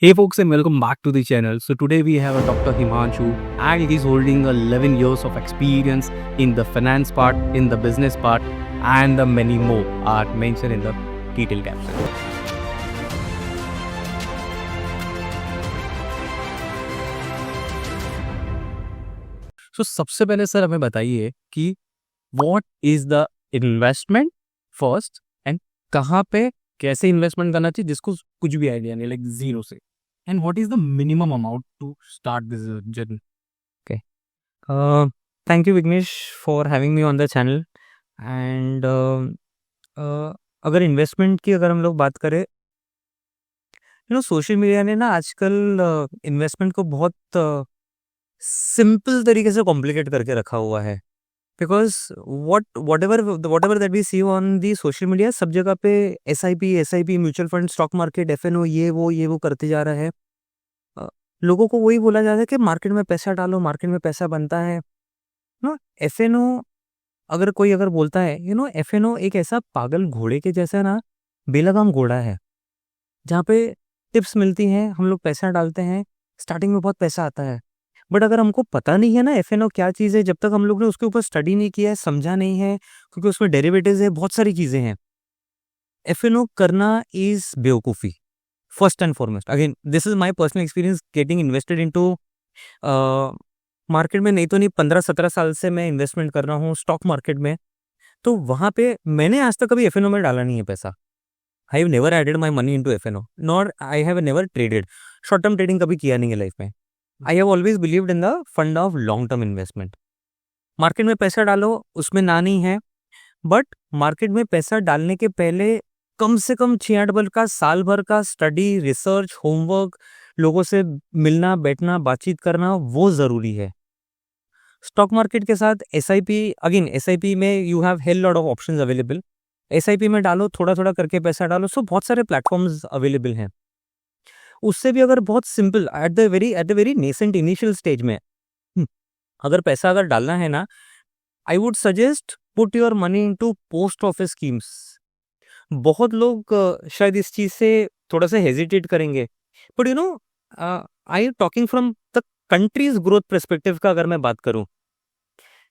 Hey folks and welcome back to the channel. So today we have a Dr. Himanshu and he's holding 11 years of experience in the finance part, in the business part and the many more are mentioned in the detail caption. So सबसे पहले sir हमें बताइए कि what is the investment first and कहाँ पे कैसे investment करना चाहिए जिसको कुछ भी आइडिया नहीं लाइक जीरो से and what is the minimum amount to start this journey? Okay. Thank you, Vignesh, for having me on the channel. And अगर इन्वेस्टमेंट की अगर हम लोग बात करें, सोशल मीडिया ने ना आजकल इन्वेस्टमेंट को बहुत सिंपल तरीके से कॉम्प्लिकेट करके रखा हुआ है. Because whatever that we see on the social media, सब जगह पे SIP, mutual fund, stock market, FNO, ये वो करते जा रहा है. लोगों को वही बोला जाता है कि मार्केट में पैसा डालो, मार्केट में पैसा बनता है ना. FNO अगर कोई बोलता है, FNO एक ऐसा पागल घोड़े के जैसा ना बेलगाम घोड़ा है जहाँ पे टिप्स मिलती हैं, हम लोग पैसा डालते हैं, स्टार्टिंग में बहुत पैसा आता है. बट अगर हमको पता नहीं है ना FNO क्या चीज़ है, जब तक हम लोग ने उसके ऊपर स्टडी नहीं किया है, समझा नहीं है, क्योंकि उसमें डेरिवेटिव्स है, बहुत सारी चीज़ें हैं. FNO करना इज बेवकूफ़ी first and foremost. Again this is my personal experience getting invested into market में. नहीं तो नहीं 15-17 साल से मैं इन्वेस्टमेंट कर रहा हूँ स्टॉक मार्केट में. तो वहाँ पे मैंने आज तक कभी FNO में डाला नहीं है पैसा. I have never added my money into FNO, nor I have never traded. Short term trading कभी किया नहीं है लाइफ में. I have always believed in the fund of long term investment. Market में पैसा डालो, उसमें ना नहीं है, बट मार्केट में पैसा डालने के पहले कम से कम 6-8 बार का, साल भर का स्टडी, रिसर्च, होमवर्क, लोगों से मिलना, बैठना, बातचीत करना वो ज़रूरी है. स्टॉक मार्केट के साथ SIP, अगेन SIP में you have hell lot of options available. SIP में डालो, थोड़ा थोड़ा करके पैसा डालो, सो बहुत सारे प्लेटफॉर्म्स अवेलेबल हैं. उससे भी अगर बहुत simple at the very nascent initial stage में अगर पैसा डालना है ना, I would suggest put your money into post office schemes. बहुत लोग शायद इस चीज से थोड़ा सा हेजिटेट करेंगे, but I talking from the countries growth perspective का अगर मैं बात करूं,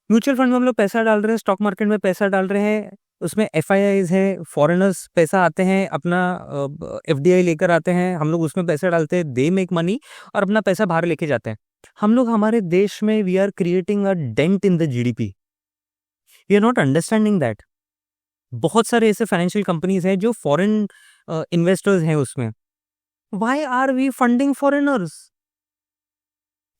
म्यूचुअल फंड में हम लोग पैसा डाल रहे हैं, स्टॉक मार्केट में पैसा डाल रहे हैं, उसमें FIIs है, फॉरेनर्स पैसा आते हैं, अपना FDI लेकर आते हैं, हम लोग उसमें पैसा डालते हैं, दे मेक मनी और अपना पैसा बाहर लेके जाते हैं. हम लोग हमारे देश में we are creating a dent in the GDP. We are not understanding that. बहुत सारे ऐसे फाइनेंशियल कंपनीज हैं जो फॉरेन इन्वेस्टर्स हैं उसमें. Why are we funding foreigners?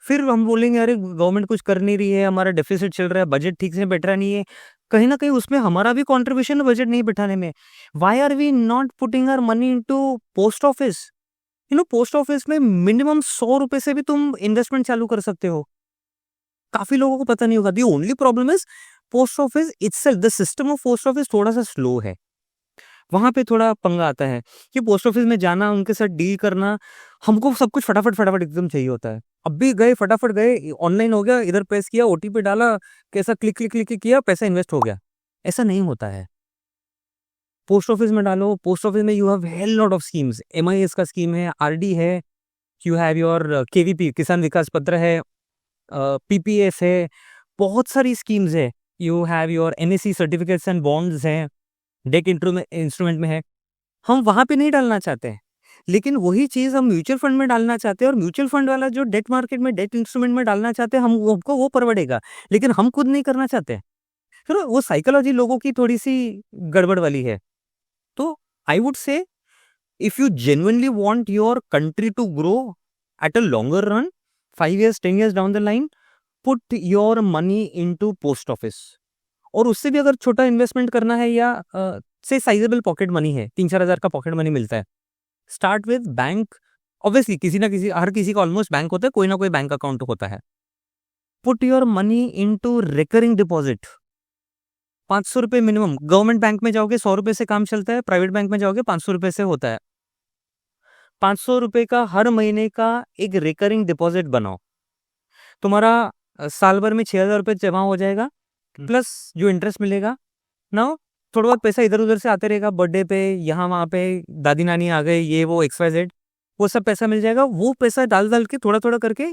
फिर हम बोलेंगे अरे गवर्नमेंट कुछ कर नहीं रही है, हमारा डेफिसिट चल रहा है, बजट ठीक से बैठ रहा नहीं है. कहीं ना कहीं उसमें हमारा भी कॉन्ट्रीब्यूशन है बजट नहीं बैठाने में. Why are we not putting our money into post office? Post office में मिनिमम 100 रुपए से भी तुम इन्वेस्टमेंट चालू कर सकते हो. काफी लोगों को पता नहीं होगा. The only problem is post office itself, the system of post office थोड़ा सा स्लो है. वहां पे थोड़ा पंगा आता है कि पोस्ट ऑफिस में जाना, उनके साथ डील करना, हमको सब कुछ फटाफट एकदम चाहिए होता है. अब भी गए, फटाफट गए, ऑनलाइन हो गया, इधर प्रेस किया, OTP डाला, कैसा क्लिक क्लिक क्लिक किया, पैसा इन्वेस्ट हो गया. ऐसा नहीं होता है. पोस्ट ऑफिस में डालो. पोस्ट ऑफिस में you have hell lot of schemes. MIS का स्कीम है, RD है, यू हैव योर KVP, किसान विकास पत्र है, PPF है, बहुत सारी स्कीम्स है. You have your NSE certificates and bonds हैं, डेट इंस्ट्रूमेंट में है. हम वहां पे नहीं डालना चाहते हैं, लेकिन वही चीज हम म्यूचुअल फंड में डालना चाहते हैं. और म्यूचुअल फंड वाला जो डेट मार्केट में, डेट इंस्ट्रूमेंट में डालना चाहते हैं, हमको वो परवड़ेगा, लेकिन हम खुद नहीं करना चाहते. फिर वो साइकोलॉजी लोगों की थोड़ी सी गड़बड़ वाली है. तो I would say if you genuinely want your country to grow at a longer run, 5 years 10 years down the line, put your money into post office. और उससे भी अगर छोटा इन्वेस्टमेंट करना है या से साइजेबल पॉकेट मनी है, 3-4 हज़ार का पॉकेट मनी मिलता है, स्टार्ट विद बैंक. ऑब्वियसली किसी ना किसी, हर किसी का ऑलमोस्ट बैंक होता है, कोई ना कोई बैंक अकाउंट होता है. Put your money into recurring deposit. 500 रुपए मिनिमम. गवर्नमेंट बैंक में जाओगे 100 रुपए से काम चलता है, प्राइवेट बैंक में जाओगे 500 रुपए से होता है. 500 रुपए का हर महीने का एक रिकरिंग डिपॉजिट बनाओ. तुम्हारा साल भर में 6,000 रुपए जमा हो जाएगा, प्लस जो इंटरेस्ट मिलेगा ना, थोड़ा बहुत पैसा इधर उधर से आते रहेगा. बर्थडे पे, यहाँ वहाँ पे, दादी नानी आ गए, ये वो XYZ, वो सब पैसा मिल जाएगा, वो पैसा डाल के थोड़ा करके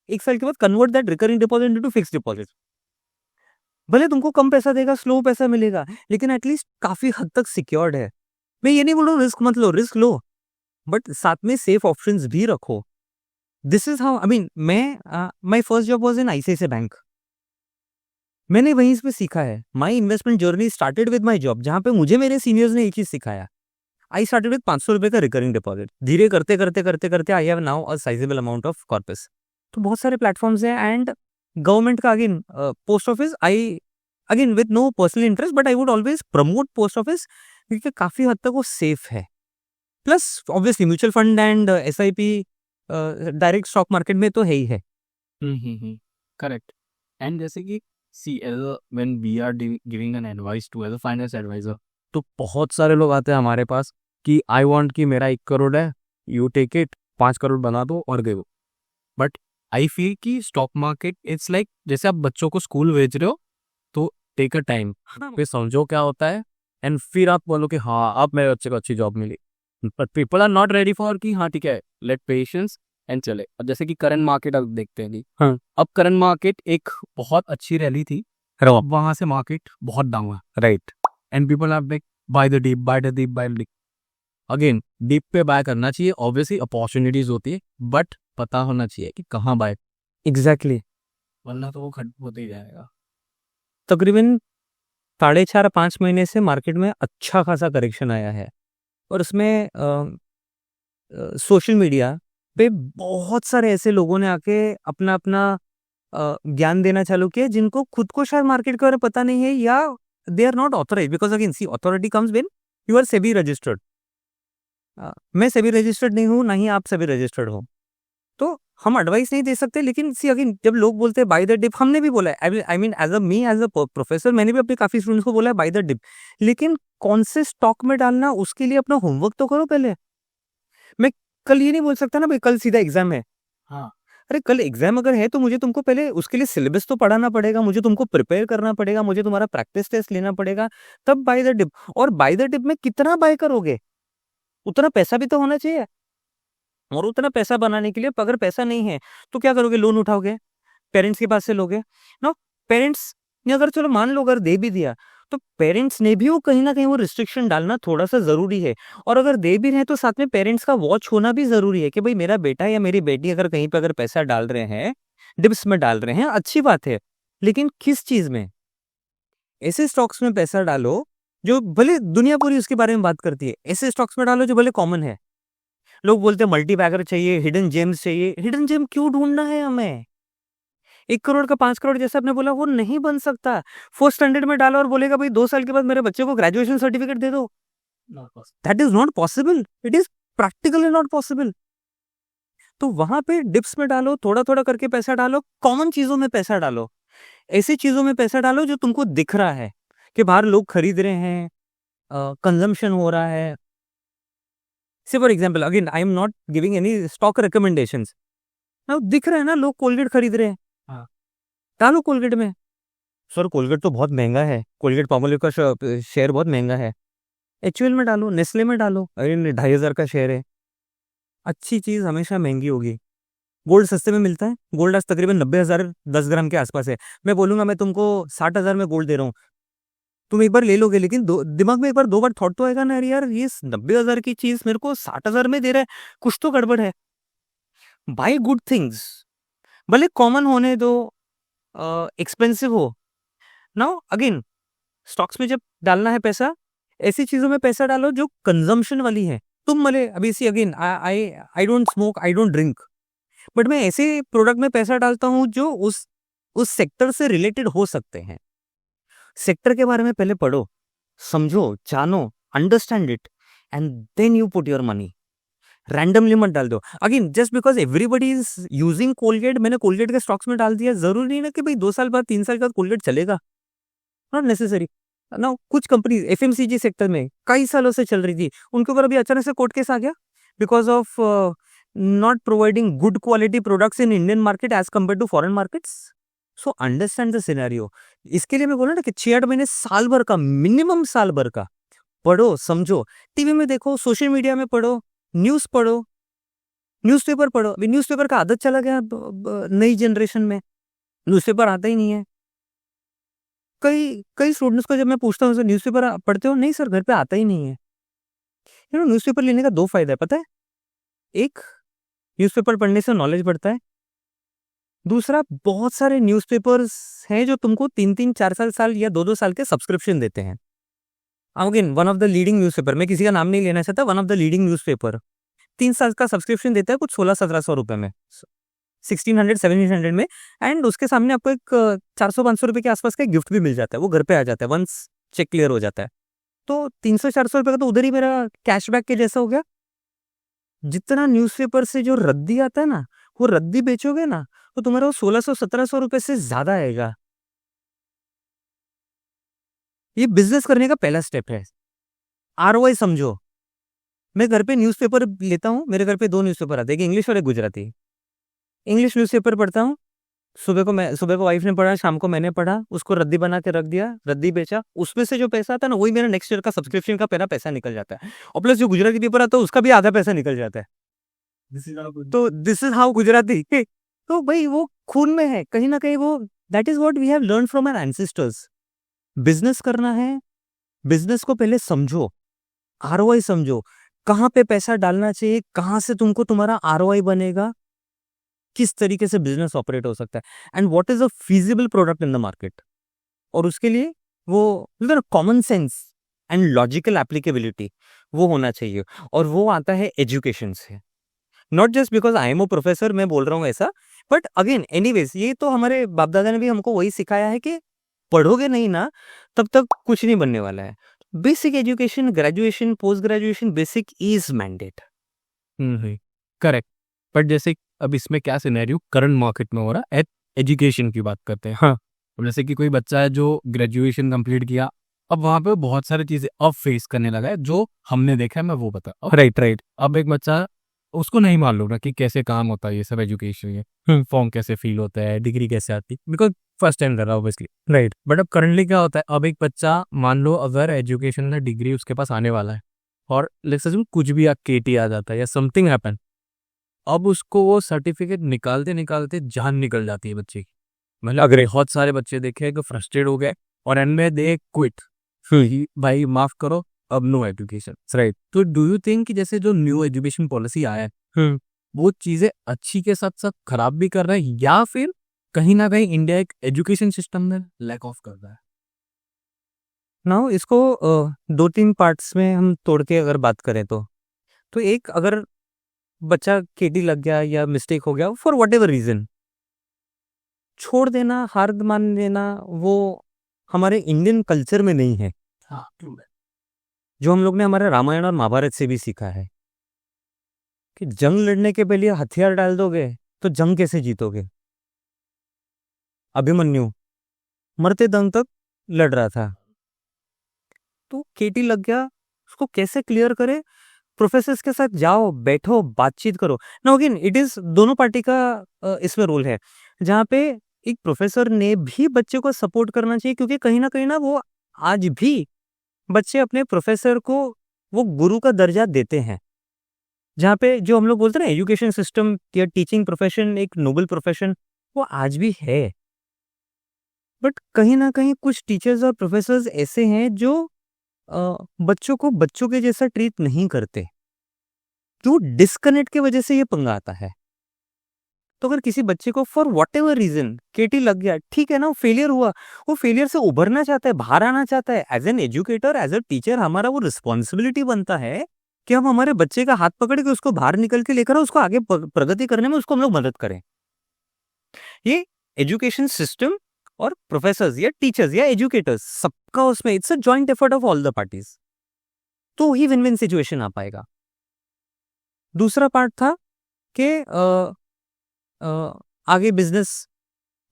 1 साल के बाद convert that recurring deposit into fixed deposit. भले तुमको कम पैसा देगा, स्लो पैसा मिलेगा, लेकिन एटलीस्ट काफी हद तक सिक्योर्ड है। मैं ये नहीं बोल रहा हूँ रिस्क मत लो, रिस्क लो, बट साथ में सेफ ऑप्शंस भी रखो। This is how, I mean, मैं my first job was in ICICI bank. मैंने वहीं पे सीखा है। My investment journey started with my job, जहाँ पे मुझे मेरे सीनियर्स ने एक चीज सिखाया। आई स्टार्टेड विद 500 रुपए का रिकरिंग डिपॉजिट। धीरे करते I have now a sizable amount of corpus. तो बहुत सारे प्लेटफॉर्म्स हैं, एंड गवर्नमेंट का again, post office, I again with no personal interest, but I would always promote post office, क्योंकि काफी हद तक वो सेफ है। Plus obviously mutual fund and SIP direct stock market में तो है ही है। करेक्ट। एंड जैसे कि see as when we are giving an advice to as a finance adviser, तो बहुत सारे लोग आते हैं हमारे पास कि आई वांट कि मेरा 1 करोड़ है, यू टेक इट, 5 करोड़ बना दो और गए वो। बट आई फील कि स्टॉक मार्केट इट्स लाइक जैसे आप बच्चों को स्कूल भेज रहे हो, तो टेक अ टाइम, फिर समझो क्या होता है, एंड फिर आप बोलो कि हाँ अब मेरे बच्चे को अच्छी जॉब मिली। But people are not ready for कि हाँ ठीक है, लेट पेशेंस एंड चले। अब जैसे कि करंट मार्केट आप देखते हैं, हाँ। अब करंट मार्केट एक बहुत अच्छी रैली थी, अब वहां से मार्केट बहुत डाउन हुआ, right. And people are like buy the dip, buy the dip, buy the dip. Again dip पे बाय करना चाहिए, ऑब्वियसली अपॉर्चुनिटीज होती है, बट पता होना चाहिए कि कहाँ बाय, एग्जैक्टली। वरना तो वो खट होते ही जाएगा। तकरीबन 4.5-5 महीने से मार्केट में अच्छा खासा करेक्शन आया है, और उसमें सोशल मीडिया पे बहुत सारे ऐसे लोगों ने आके अपना अपना ज्ञान देना चालू किया, जिनको खुद को शायद मार्केट के बारे में पता नहीं है, या they are not authorise, because again see authority comes when you are SEBI registered. मैं सेबी रजिस्टर्ड नहीं हूँ, ना ही आप सेबी रजिस्टर्ड हो, तो हम एडवाइस नहीं दे सकते। लेकिन सी अगेन, जब लोग बोलते हैं बाय द डिप, हमने भी बोला है, I mean as a professor, मैंने भी अपने काफी स्टूडेंट्स को बोला है बाय द डिप, लेकिन कौन से स्टॉक में डालना, उसके लिए अपना होमवर्क तो करो पहले। मैं कल ये नहीं बोल सकता ना भाई कल सीधा एग्जाम है। हाँ, अरे कल एग्जाम अगर है तो मुझे तुमको पहले उसके लिए सिलेबस तो पढ़ाना पड़ेगा, मुझे तुमको प्रिपेयर करना पड़ेगा, मुझे तुम्हारा प्रैक्टिस टेस्ट लेना पड़ेगा, तब बाय द डिप। और बाय द डिप में कितना बाय करोगे, उतना पैसा भी तो होना चाहिए, और उतना पैसा बनाने के लिए अगर पैसा नहीं है तो क्या करोगे, लोन उठाओगे, पेरेंट्स के पास से लोगे ना। पेरेंट्स ने अगर, चलो मान लो अगर दे भी दिया, तो पेरेंट्स ने भी वो कहीं ना कहीं वो रिस्ट्रिक्शन डालना थोड़ा सा जरूरी है। और अगर दे भी रहे तो साथ में पेरेंट्स का वॉच होना भी जरूरी है कि भाई मेरा बेटा या मेरी बेटी अगर कहीं पे अगर पैसा डाल रहे हैं, डिप्स में डाल रहे हैं, अच्छी बात है, लेकिन किस चीज में, ऐसे स्टॉक्स में पैसा डालो जो भले दुनिया पूरी उसके बारे में बात करती है, ऐसे स्टॉक्स में डालो जो भले कॉमन है। लोग बोलते हैं मल्टी बैगर चाहिए, हिडन जेम्स चाहिए, हिडन जेम क्यों ढूंढना है हमें? 1 करोड़ का 5 करोड़ जैसा आपने बोला वो नहीं बन सकता। फोर्थ स्टैंडर्ड में डालो और बोलेगा भाई 2 साल के बाद मेरे बच्चे को ग्रेजुएशन सर्टिफिकेट दे दो, that is not possible, it is practically not possible. तो वहां पे डिप्स में डालो, थोड़ा थोड़ा करके पैसा डालो, कॉमन चीजों में पैसा डालो, ऐसी चीजों में पैसा डालो जो तुमको दिख रहा है कि बाहर लोग खरीद रहे हैं, कंजम्पशन हो रहा है। से for example, again I am not giving any stock recommendations, दिख रहा है ना लोग कोलगेट खरीद रहे हैं, हाँ। डालो कोलगेट में। सर कोलगेट तो बहुत महंगा है, कोलगेट पामोलिव का शेयर बहुत महंगा है, एचयूएल में डालो, नेस्ले में डालो, अरे 2,500 का शेयर है। अच्छी चीज हमेशा महंगी होगी। गोल्ड सस्ते में मिलता है, गोल्ड आज तकरीबन 90,000 10 ग्राम के आसपास है। मैं बोलूंगा मैं तुमको 60,000 में गोल्ड दे रहा हूँ, तुम एक बार ले लोगे, लेकिन दिमाग में एक बार 2 बार थॉट तो आएगा ना, यार ये 90,000 की चीज मेरे को 60,000 में दे रहा है, कुछ तो गड़बड़ है। बाय गुड थिंग्स, भले कॉमन होने दो, एक्सपेंसिव हो। नाउ अगेन, स्टॉक्स में जब डालना है पैसा, ऐसी चीजों में पैसा डालो जो कंजम्पशन वाली है। तुम भले अभी see again, I don't smoke, I don't drink, but मैं ऐसे प्रोडक्ट में पैसा डालता हूं जो उस सेक्टर से रिलेटेड हो सकते हैं। सेक्टर के बारे में पहले पढ़ो, समझो, जानो, understand it, and then you put your money. Randomly मत डाल दो। Again just because everybody is using Colgate, मैंने कोलगेट के स्टॉक्स में डाल दिया, जरूरी नहीं ना कि भाई 2 साल बाद 3 साल बाद कोलगेट चलेगा, नॉट नेसेसरी ना। कुछ कंपनी एफएमसीजी सेक्टर में कई सालों से चल रही थी, उनके ऊपर अभी अचानक से कोर्ट केस आ गया because of not providing good quality products in Indian market as compare to foreign markets. So understand the scenario. इसके लिए मैं बोला ना कि 6-8 महीने, साल भर का, मिनिमम साल भर का पढ़ो, समझो, टीवी में देखो, सोशल मीडिया में पढ़ो, न्यूज पढ़ो, न्यूज़पेपर पढ़ो। अभी न्यूज़पेपर का आदत चला गया नई जनरेशन में, न्यूज़पेपर आता ही नहीं है। कई कई स्टूडेंट्स को जब मैं पूछता हूँ, सर न्यूज़पेपर पढ़ते हो? नहीं सर, घर पे आता ही नहीं है। न्यूज़पेपर लेने का 2 फायदा है, पता है? एक, न्यूज़पेपर पढ़ने से नॉलेज बढ़ता है। दूसरा, बहुत सारे न्यूज़पेपर्स हैं जो तुमको 3-3, 4-4 साल या 2-2 साल के सब्सक्रिप्शन देते हैं। Again one of the leading newspaper, मैं किसी का नाम नहीं लेना चाहता, one of the leading newspaper 3 साल का सब्सक्रिप्शन देता है कुछ 1600-1700 रुपए में, 1600-1700 में, एंड उसके सामने आपको एक 400-500 रुपए के आसपास का गिफ्ट भी मिल जाता है, वो घर पे आ जाता है वंस चेक क्लियर हो जाता है। तो 300-400 रुपए का तो उधर ही मेरा कैशबैक के जैसा हो गया। जितना न्यूज़पेपर से जो रद्दी आता है ना, वो रद्दी बेचोगे ना, तो तुम्हारा वो 1600-1700 रुपए से ज़्यादा आएगा। ये बिज़नेस करने का पहला स्टेप है। आरओआई समझो। मैं घर पे न्यूज़पेपर लेता हूँ, मेरे घर पे 2 न्यूज़पेपर आते हैं, एक इंग्लिश और एक गुजराती। इंग्लिश न्यूज़पेपर पढ़ता हूँ, सुबह को वाइफ़ ने पढ़ा, शाम को मैंने पढ़ा, उसको रद्दी बना के रख दिया, रद्दी बेचा, उसमें से जो पैसा आता है ना, वही मेरा नेक्स्ट ईयर का सब्सक्रिप्शन का मेरा पैसा निकल जाता है, और प्लस जो गुजराती पेपर आता है, उसका भी आधा पैसा निकल जाता है। तो दिस इज़ हाउ गुजराती तो भाई वो खून में है, कहीं न कहीं वो that is what we have learned from our ancestors. Business करना है, बिज़नेस को पहले समझो, आरओआई समझो, कहाँ पे पैसा डालना चाहिए, कहाँ से तुमको तुम्हारा आरओआई बनेगा, किस तरीके से बिज़नेस ऑपरेट हो सकता है, and what is a feasible product in the market. और उसके लिए वो common sense and logical applicability वो होना चाहिए, और वो आता है एजुकेशन से। Not just because I am a professor मैं बोल रहा हूँ ऐसा, बट अगेन एनीवेज़ ये तो हमारे बाप-दादा ने भी हमको वही सिखाया है कि पढ़ोगे नहीं ना, तब तक कुछ नहीं बनने वाला है। Basic education, graduation, post graduation, basic is mandate. Correct. But जैसे अब इसमें क्या सिनेरियो करंट मार्केट में हो रहा है, एजुकेशन की बात करते हैं। हाँ, अब जैसे कि कोई बच्चा है जो ग्रेजुएशन कंप्लीट किया, अब वहाँ पे बहुत सारी चीज़ें अब फेस करने लगा है, जो हमने देखा है, मैं वो बता राइट। अब एक बच्चा, उसको नहीं मालूम ना कि कैसे काम होता है ये सब एजुकेशन, ये फॉर्म कैसे फिल होता है, डिग्री कैसे आती है, बिकॉज़ फर्स्ट टाइम कर रहा है ऑब्वियसली, राइट। बट अब करंटली क्या होता है, अब एक बच्चा मान लो अगर एजुकेशन में डिग्री उसके पास आने वाला है, और लेट्स अज्यूम कुछ भी केटी आ जाता है या समथिंग हैपन, अब उसको वो सर्टिफिकेट निकालते जान निकल जाती है बच्चे की। मतलब अगर बहुत सारे बच्चे देखे हैं कि फ्रस्ट्रेट हो गए और एंड में दे क्विट, भाई माफ करो, अब नो एजुकेशन, राइट। तो डू यू थिंक कि जैसे जो न्यू एजुकेशन पॉलिसी आया है, वो चीजें अच्छी के साथ साथ खराब भी कर रहा है, या फिर कहीं ना कहीं इंडिया एक एजुकेशन सिस्टम में लैक ऑफ कर रहा है? नाउ इसको 2-3 पार्ट्स में हम तोड़ के अगर बात करें तो एक, अगर बच्चा केटी लग गया या मिस्टेक हो गया फॉर व्हाटएवर रीज़न, छोड़ देना, हार मान लेना, वो हमारे इंडियन कल्चर में नहीं है। हाँ, true है। जो हम लोग ने हमारे रामायण और महाभारत से भी सीखा है कि जंग लड़ने के पहले हथियार डाल दोगे तो जंग कैसे जीतोगे। अभिमन्यु मरते दम तक लड़ रहा था, तो केटी लग गया, उसको कैसे क्लियर करे? प्रोफेसर्स के साथ जाओ, बैठो, बातचीत करो। नाउ अगेन इट इज दोनों पार्टी का इसमें रोल है, जहाँ पे एक प्रोफेसर ने भी बच्चे को सपोर्ट करना चाहिए, क्योंकि कहीं ना वो आज भी बच्चे अपने प्रोफेसर को वो गुरु का दर्जा देते हैं। जहाँ पे जो हम लोग बोलते हैं ना एजुकेशन सिस्टम या टीचिंग प्रोफेशन एक नोबल प्रोफेशन, वो आज भी है। बट कहीं ना कहीं कुछ टीचर्स और प्रोफेसर्स ऐसे हैं जो बच्चों को बच्चों के जैसा ट्रीट नहीं करते, तो डिस्कनेक्ट की वजह से ये पंगा आता है। तो अगर किसी बच्चे को फॉर वॉट एवर रीजन केटी लग गया, ठीक है ना, वो फेलियर हुआ, वो फेलियर से उभरना चाहता है, बाहर आना चाहता है, as an educator, as a teacher हमारा वो रिस्पॉन्सिबिलिटी बनता है कि हम हमारे बच्चे का हाथ पकड़ के उसको बाहर निकल के लेकर उसको आगे प्रगति करने में उसको हम लोग मदद करें। ये एजुकेशन सिस्टम और प्रोफेसर्स या टीचर्स या एजुकेटर्स सबका उसमें it's a joint effort of all the parties, तो ही विन विन सिचुएशन आ पाएगा। दूसरा पार्ट था कि आगे बिजनेस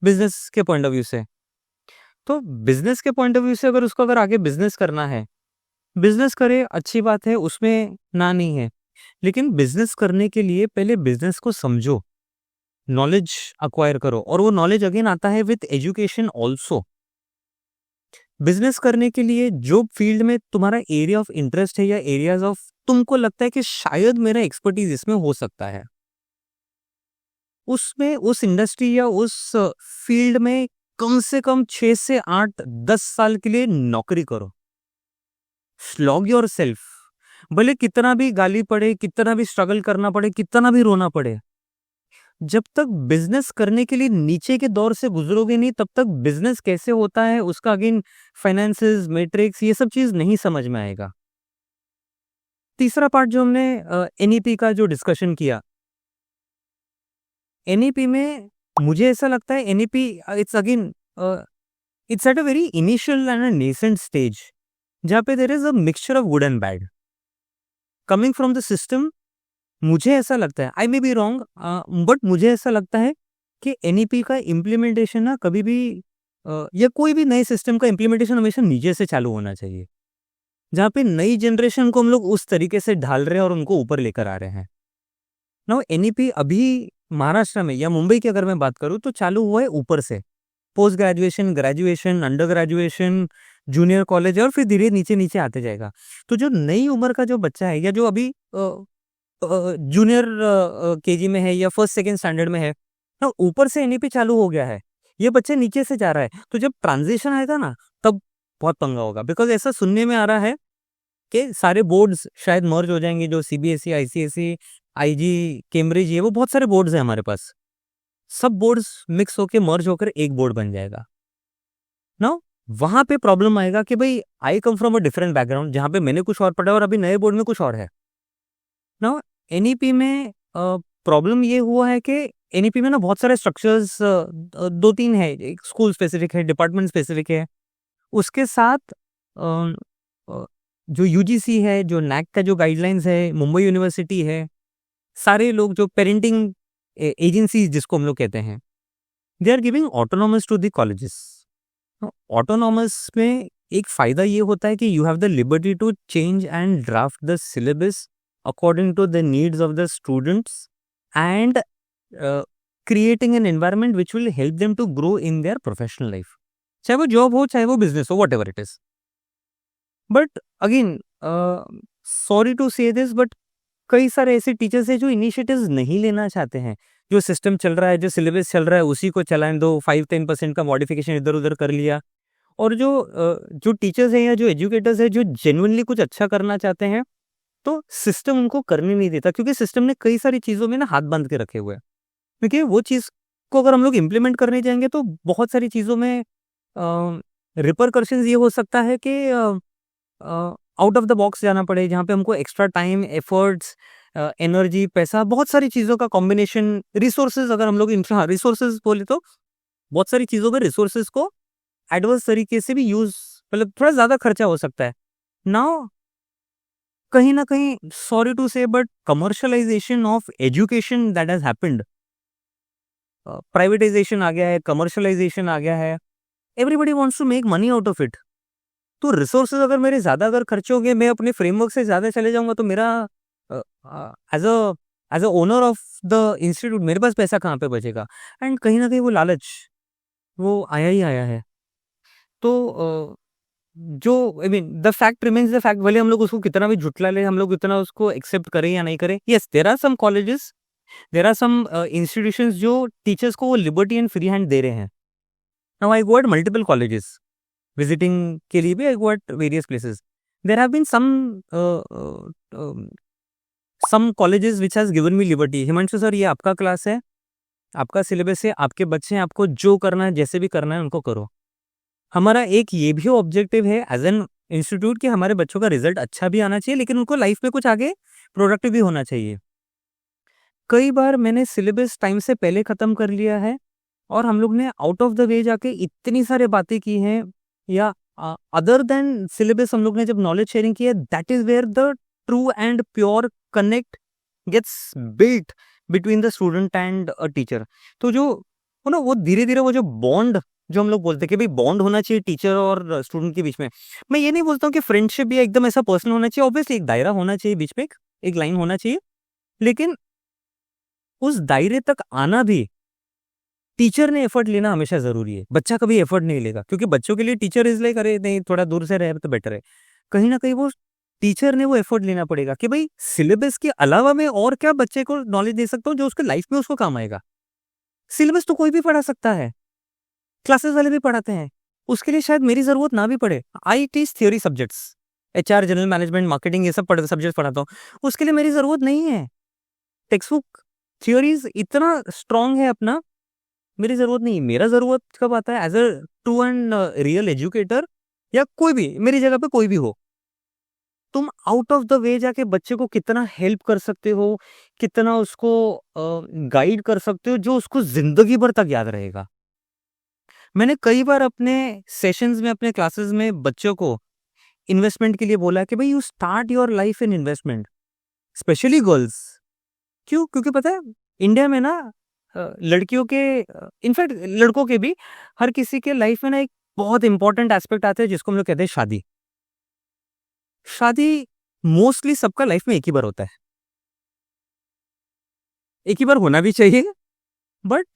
बिजनेस के पॉइंट ऑफ व्यू से, तो बिजनेस के पॉइंट ऑफ व्यू से अगर आगे बिजनेस करना है, बिजनेस करे, अच्छी बात है, उसमें ना नहीं है, लेकिन बिजनेस करने के लिए पहले बिजनेस को समझो, नॉलेज अक्वायर करो, और वो नॉलेज अगेन आता है विथ एजुकेशन ऑल्सो। बिजनेस करने के लिए जो फील्ड में तुम्हारा एरिया ऑफ इंटरेस्ट है या एरियाज ऑफ तुमको लगता है कि शायद मेरा एक्सपर्टीज इसमें हो सकता है, उसमें उस इंडस्ट्री या उस फील्ड में कम से कम 6 से 8 10 साल के लिए नौकरी करो। स्लॉग योरसेल्फ, भले कितना भी गाली पड़े, कितना भी स्ट्रगल करना पड़े, कितना भी रोना पड़े, जब तक बिजनेस करने के लिए नीचे के दौर से गुजरोगे नहीं, तब तक बिजनेस कैसे होता है उसका अगेन फाइनेंसेस, मैट्रिक्स, ये सब चीज नहीं समझ में आएगा। तीसरा पार्ट जो हमने एनईपी का जो डिस्कशन किया, एनईपी में मुझे ऐसा लगता है NEP it's again it's at a very initial and a nascent stage, जहाँ पे there is a mixture of good and bad coming from the system. मुझे ऐसा लगता है, I may be wrong, but मुझे ऐसा लगता है कि एनईपी का इम्प्लीमेंटेशन ना कभी भी या कोई भी नए सिस्टम का इम्प्लीमेंटेशन हमेशा नीचे से चालू होना चाहिए, जहाँ पे नई जनरेशन को हम लोग उस तरीके से ढाल रहे हैं और उनको ऊपर लेकर आ रहे हैं। नाउ एनईपी अभी महाराष्ट्र में या मुंबई की अगर मैं बात करूँ तो चालू हुआ है ऊपर से, post graduation, graduation, under graduation, junior college, और फिर धीरे नीचे नीचे आते जाएगा। तो जो नई उम्र का जो बच्चा है या जो अभी जूनियर केजी में है या फर्स्ट सेकेंड स्टैंडर्ड में है ना, ऊपर से एनईपी चालू हो गया है, ये बच्चे नीचे से जा रहा है, तो जब ट्रांजिशन आएगा ना तब बहुत पंगा होगा। बिकॉज ऐसा सुनने में आ रहा है कि सारे बोर्ड्स शायद मर्ज हो जाएंगे, जो सीबीएसई, आईसीएसई, आईजी, कैम्ब्रिज, ये वो बहुत सारे बोर्ड्स हैं हमारे पास, सब बोर्ड्स मिक्स होकर मर्ज होकर एक बोर्ड बन जाएगा ना। वहां पे प्रॉब्लम आएगा कि भाई I come from a different background, जहां पे मैंने कुछ और पढ़ा और अभी नए बोर्ड में कुछ और है ना। एनईपी में प्रॉब्लम ये हुआ है कि एनईपी में ना बहुत सारे स्ट्रक्चर्स 2-3 है, एक स्कूल स्पेसिफिक है, डिपार्टमेंट स्पेसिफिक है, उसके साथ जो यूजीसी है, जो नैक का जो गाइडलाइंस है, मुंबई यूनिवर्सिटी है, सारे लोग जो पेरेंटिंग एजेंसीज जिसको हम लोग कहते हैं, they are giving autonomous to the colleges. Autonomous में एक फायदा ये होता है कि you have the liberty to change and draft the syllabus according to the needs of the students and creating an environment which will help them to grow in their professional life, चाहे वो job हो, चाहे वो business हो, whatever it is. But again, sorry to say this, but कई सारे ऐसे teachers हैं जो इनिशिएटिव्स नहीं लेना चाहते हैं। जो सिस्टम चल रहा है, जो सिलेबस चल रहा है, उसी को चलाएं दो, 5-10% का मॉडिफिकेशन इधर उधर कर लिया। और जो टीचर्स हैं या जो एजुकेटर्स हैं जो जेन्युइनली कुछ अच्छा करना चाहते हैं, तो सिस्टम उनको करने नहीं देता, क्योंकि सिस्टम ने कई सारी चीज़ों में ना हाथ बांध के रखे हुए हैं। क्योंकि वो चीज़ को अगर हम लोग इम्प्लीमेंट करने जाएंगे तो बहुत सारी चीज़ों में रिपरकर्शंस ये हो सकता है कि आउट ऑफ द बॉक्स जाना पड़े, जहाँ पे हमको एक्स्ट्रा टाइम, एफर्ट्स, एनर्जी, पैसा, बहुत सारी चीज़ों का कॉम्बिनेशन, रिसोर्सेज, अगर हम लोग रिसोर्सेज बोले तो बहुत सारी चीज़ों में रिसोर्सेज को एडवर्स तरीके से भी यूज, मतलब थोड़ा ज़्यादा खर्चा हो सकता है नाउ। कहीं ना कहीं, sorry to say, but commercialization of education that has happened, privatization आ गया है, कमर्शलाइजेशन आ गया है, everybody wants to make money out of it. तो रिसोर्सेज अगर मेरे ज़्यादा अगर खर्चे होंगे, मैं अपने फ्रेमवर्क से ज़्यादा चले जाऊंगा, तो मेरा as a owner of the institute मेरे पास पैसा कहाँ पे बचेगा। एंड कहीं ना कहीं वो लालच वो आया ही आया है। तो जो I mean the fact remains the fact, भले हम लोग उसको कितना भी झुटला ले, हम लोग इतना उसको एक्सेप्ट करें या नहीं करें, yes there are some colleges, there are some institutions जो टीचर्स को वो लिबर्टी एंड फ्री हैंड दे रहे हैं। Now I go at multiple colleges visiting के लिए भी, I go at various places, there have been some colleges which has given me liberty. Himanshu sir, ये आपका क्लास है, आपका सिलेबस है, आपके बच्चे हैं, आपको जो करना है, जैसे भी करना है उनको करो। हमारा एक ये भी ऑब्जेक्टिव है एज एन इंस्टीट्यूट कि हमारे बच्चों का रिजल्ट अच्छा भी आना चाहिए, लेकिन उनको लाइफ में कुछ आगे प्रोडक्टिव भी होना चाहिए। कई बार मैंने सिलेबस टाइम से पहले खत्म कर लिया है और हम लोग ने आउट ऑफ द वे जाके इतनी सारी बातें की हैं, या अदर देन सिलेबस हम लोग ने जब नॉलेज शेयरिंग की है, that is where the true and pure connect gets built between the student and a teacher. तो जो वो धीरे धीरे वो जो बॉन्ड जो हम लोग बोलते हैं कि भाई बॉन्ड होना चाहिए टीचर और स्टूडेंट के बीच में, मैं ये नहीं बोलता हूँ कि फ्रेंडशिप भी एकदम ऐसा पर्सनल होना चाहिए, ऑब्वियसली एक दायरा होना चाहिए बीच में, एक लाइन होना चाहिए, लेकिन उस दायरे तक आना भी टीचर ने एफर्ट लेना हमेशा जरूरी है। बच्चा कभी एफर्ट नहीं लेगा, क्योंकि बच्चों के लिए टीचर इज लाइक अरे नहीं थोड़ा दूर से रहे तो बेटर है। कहीं ना कहीं वो टीचर ने वो एफर्ट लेना पड़ेगा कि भाई सिलेबस के अलावा मैं और क्या बच्चे को नॉलेज दे सकता हूँ जो उसके लाइफ में उसको काम आएगा। सिलेबस तो कोई भी पढ़ा सकता है, क्लासेस वाले भी पढ़ाते हैं, उसके लिए शायद मेरी ज़रूरत ना भी पड़े। I teach theory subjects, HR, general management, marketing, ये सब सब्जेक्ट पढ़ाता हूँ, उसके लिए मेरी ज़रूरत नहीं है। टेक्स्ट बुक थ्योरीज इतना स्ट्रांग है अपना, मेरी ज़रूरत नहीं। मेरा ज़रूरत कब आता है? As a true and real educator, या कोई भी मेरी जगह पे कोई भी हो, तुम आउट ऑफ द वे जाके बच्चे को कितना हेल्प कर सकते हो, कितना उसको गाइड कर सकते हो, जो उसको जिंदगी भर तक याद रहेगा। मैंने कई बार अपने सेशंस में, अपने क्लासेस में बच्चों को इन्वेस्टमेंट के लिए बोला कि भाई you start your life in investment, specially girls. क्यों? क्योंकि पता है इंडिया में ना लड़कियों के, इनफैक्ट लड़कों के भी, हर किसी के लाइफ में ना एक बहुत इंपॉर्टेंट एस्पेक्ट आता है जिसको हम लोग कहते हैं शादी। शादी मोस्टली सबका लाइफ में एक ही बार होता है, एक ही बार होना भी चाहिए, बट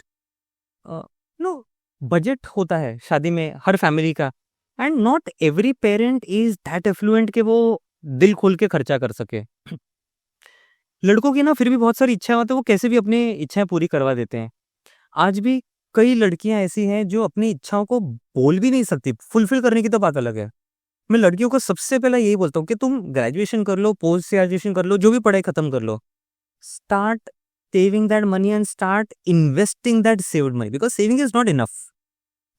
नो, बजट होता है शादी में हर फैमिली का, and not every parent is that affluent कि वो दिल खोल के खर्चा कर सके। लड़कों की ना फिर भी बहुत सारी इच्छाएं होती है, वो कैसे भी अपनी इच्छाएं पूरी करवा देते हैं। आज भी कई लड़कियां ऐसी हैं जो अपनी इच्छाओं को बोल भी नहीं सकती, फुलफिल करने की तो बात अलग है। मैं लड़कियों को सबसे पहले यही बोलता हूँ कि तुम ग्रेजुएशन कर लो, पोस्ट ग्रेजुएशन कर लो, जो भी पढ़ाई खत्म कर लो, start saving that money and start investing that saved money, because saving is not enough.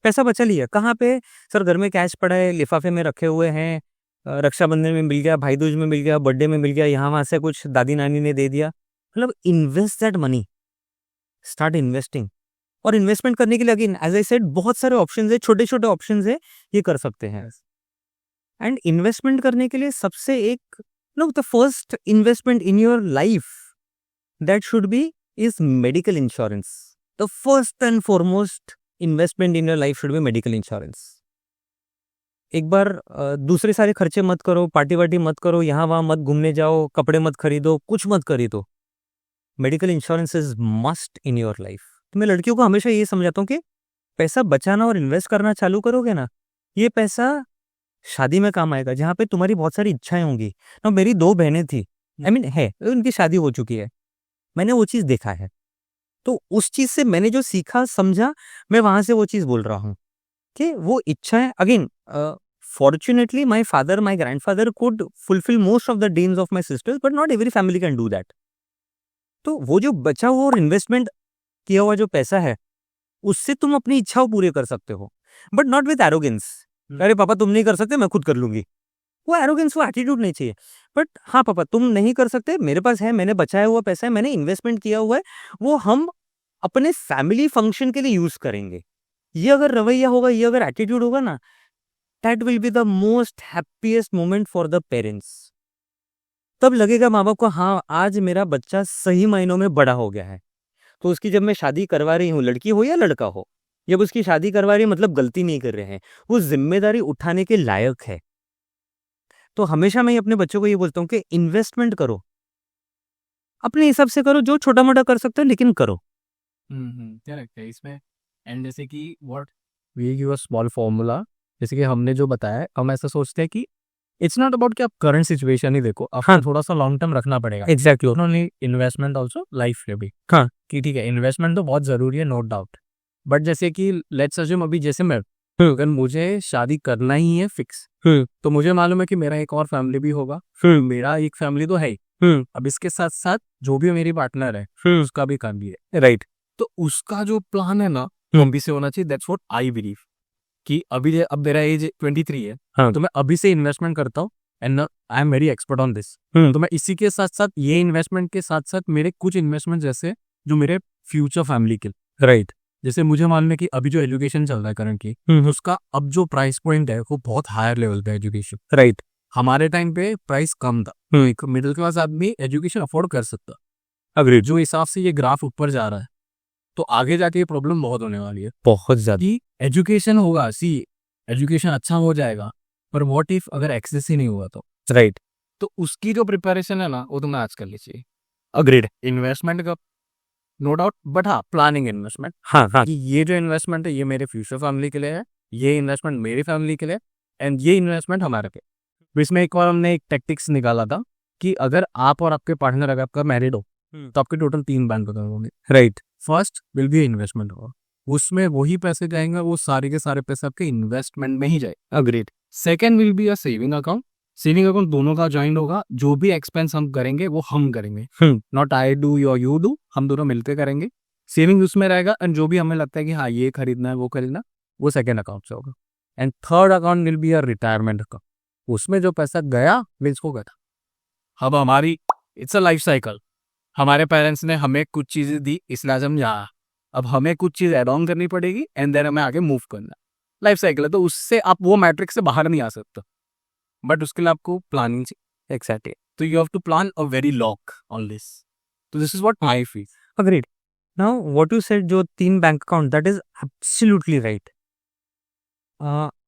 पैसा बचा लिया कहाँ पे? सर घर में कैश पड़ा है, लिफाफे में रखे हुए हैं, रक्षाबंधन में मिल गया, भाई दूज में मिल गया, बर्थडे में मिल गया, यहाँ वहां से कुछ दादी नानी ने दे दिया। मतलब invest that money, start investing. और इन्वेस्टमेंट करने के लिए अगेन एज आई सेड बहुत सारे ऑप्शंस है, छोटे छोटे ऑप्शंस है, ये कर सकते हैं। एंड इन्वेस्टमेंट करने के लिए सबसे एक, no, the first investment in your life that should be is medical insurance. The first and foremost investment in your life should be medical insurance. एक बार दूसरे सारे खर्चे मत करो, पार्टी वार्टी मत करो, यहाँ वहां मत घूमने जाओ, कपड़े मत खरीदो, कुछ मत खरीदो, medical insurance is must in your life. तो मैं लड़कियों को हमेशा ये समझाता हूँ कि पैसा बचाना और इन्वेस्ट करना चालू करोगे ना, ये पैसा शादी में काम आएगा, जहाँ पे तुम्हारी बहुत सारी इच्छाएं होंगी ना। मेरी 2 बहनें थी, आई मीन है, उनकी शादी हो चुकी है, मैंने वो चीज़ देखा है, तो उस चीज़ से मैंने जो सीखा समझा, मैं वहां से वो चीज़ बोल रहा हूँ कि वो इच्छाएं, again fortunately my father, my grandfather could fulfil most of the dreams of my sisters, but not every family can do that. तो वो जो बचा हुआ और इन्वेस्टमेंट किया हुआ जो पैसा है, उससे तुम अपनी इच्छाओं पूरे कर सकते हो, बट नॉट विद एरोगेंस। अरे पापा तुम नहीं कर सकते, मैं खुद कर लूंगी, वो एरोगेंस, वो एटीट्यूड नहीं चाहिए। बट हाँ पापा तुम नहीं कर सकते, मेरे पास है, मैंने बचाया हुआ पैसा है, मैंने इन्वेस्टमेंट किया हुआ है, वो हम अपने फैमिली फंक्शन के लिए यूज करेंगे। ये अगर रवैया होगा, ये अगर एटीट्यूड होगा ना, that will be the most happiest moment for the parents. तब लगेगा माँ बाप को, हाँ आज मेरा बच्चा सही मायनों में बड़ा हो गया है। तो उसकी जब मैं शादी करवा रही हूँ, लड़की हो या लड़का हो, जब उसकी शादी करवा रही हूँ, मतलब गलती नहीं कर रहे हैं, वो जिम्मेदारी उठाने के लायक है। तो हमेशा मैं अपने बच्चों को ये बोलता हूँ कि इन्वेस्टमेंट करो, अपने हिसाब से करो, जो छोटा मोटा कर सकते हो, लेकिन करो। क्या लगता है इसमें? एंड जैसे कि what we give a small formula, जैसे कि हमने जो बताया है, हम ऐसा सोचते हैं कि इट्स नॉट अबाउट कि आप करंट सिचुएशन ही देखो, आपको हाँ। थोड़ा सा लॉन्ग टर्म रखना पड़ेगा। Exactly. Not only investment, also life में भी। हाँ। कि ठीक है, इन्वेस्टमेंट तो बहुत जरूरी है, नो डाउट, बट जैसे कि लेट्स अज्यूम अभी जैसे मैं, अगर मुझे शादी करना ही है फिक्स, तो मुझे मालूम है कि मेरा एक और फैमिली भी होगा, मेरा एक फैमिली तो है ही, अब इसके साथ साथ जो भी मेरी पार्टनर है उसका भी काम भी है, राइट। तो उसका जो प्लान है ना अभी से होना चाहिए। दैट्स व्हाट आई बिलीव कि अभी अब मेरा एज 23 है, हाँ। तो मैं अभी से इन्वेस्टमेंट करता हूँ, and I am very expert on this. तो मैं इसी के साथ साथ, ये इन्वेस्टमेंट के साथ साथ मेरे कुछ इन्वेस्टमेंट जैसे जो मेरे फ्यूचर फैमिली के, राइट। जैसे मुझे मालूम है कि अभी जो एजुकेशन चल रहा है करंट की, उसका अब जो प्राइस पॉइंट है वो बहुत हायर लेवल पे एजुकेशन। राइट। हमारे टाइम पे प्राइस कम था, एक मिडिल क्लास आदमी एजुकेशन अफोर्ड कर सकता। अग्रीड। जो हिसाब से ये ग्राफ ऊपर जा रहा है, तो आगे जाके ये प्रॉब्लम बहुत होने वाली है बहुत ज्यादा। कि एजुकेशन होगा, सी एजुकेशन अच्छा हो जाएगा, पर व्हाट इफ अगर एक्सेस ही नहीं हुआ तो? राइट। तो उसकी जो प्रिपरेशन है ना, वो तुम्हें आज कर लीजिए। अग्रीड। इन्वेस्टमेंट का नो डाउट, बट हाँ प्लानिंग इन्वेस्टमेंट, हाँ हाँ। कि ये जो इन्वेस्टमेंट है ये मेरे फ्यूचर फैमिली के लिए है, ये इन्वेस्टमेंट मेरी फैमिली के लिए, एंड ये इन्वेस्टमेंट हमारे पे। तो इसमें एक और हमने एक टैक्टिक्स निकाला था कि अगर आप और आपके पार्टनर, अगर आपका मैरिड हो, तो आपके टोटल 3 बैंक अकाउंट होंगे। Right. First will be investment होगा, उसमें वही पैसे जाएंगे, वो सारे के सारे पैसे आपके इन्वेस्टमेंट में ही जाए। Agreed. Second will be a saving account, saving account दोनों का ज्वाइंट होगा, जो भी एक्सपेंस हम करेंगे वो हम करेंगे, नॉट आई डू या यू डू, हम दोनों मिलकर करेंगे। सेविंग उसमें रहेगा, एंड जो भी हमें लगता है कि हाँ ये खरीदना है वो खरीदना, वो सेकेंड अकाउंट से होगा। And third account will be a retirement account, उसमें जो पैसा गया मीन्स को गया। अब हमारी इट्स अ लाइफ साइकिल, हमारे पेरेंट्स ने हमें कुछ चीज़ें दी इसलिए आज हम यहाँ, अब हमें कुछ चीज़ एड ऑन करनी पड़ेगी एंड देन हमें आगे मूव करना। लाइफ साइकिल है, तो उससे आप वो मैट्रिक्स से बाहर नहीं आ सकते, बट उसके लिए आपको प्लानिंग चाहिए। Exactly. तो you have to plan a very lock on this. तो this is what I feel. Agreed. Now, what you said, जो 3 बैंक अकाउंट, that is absolutely right.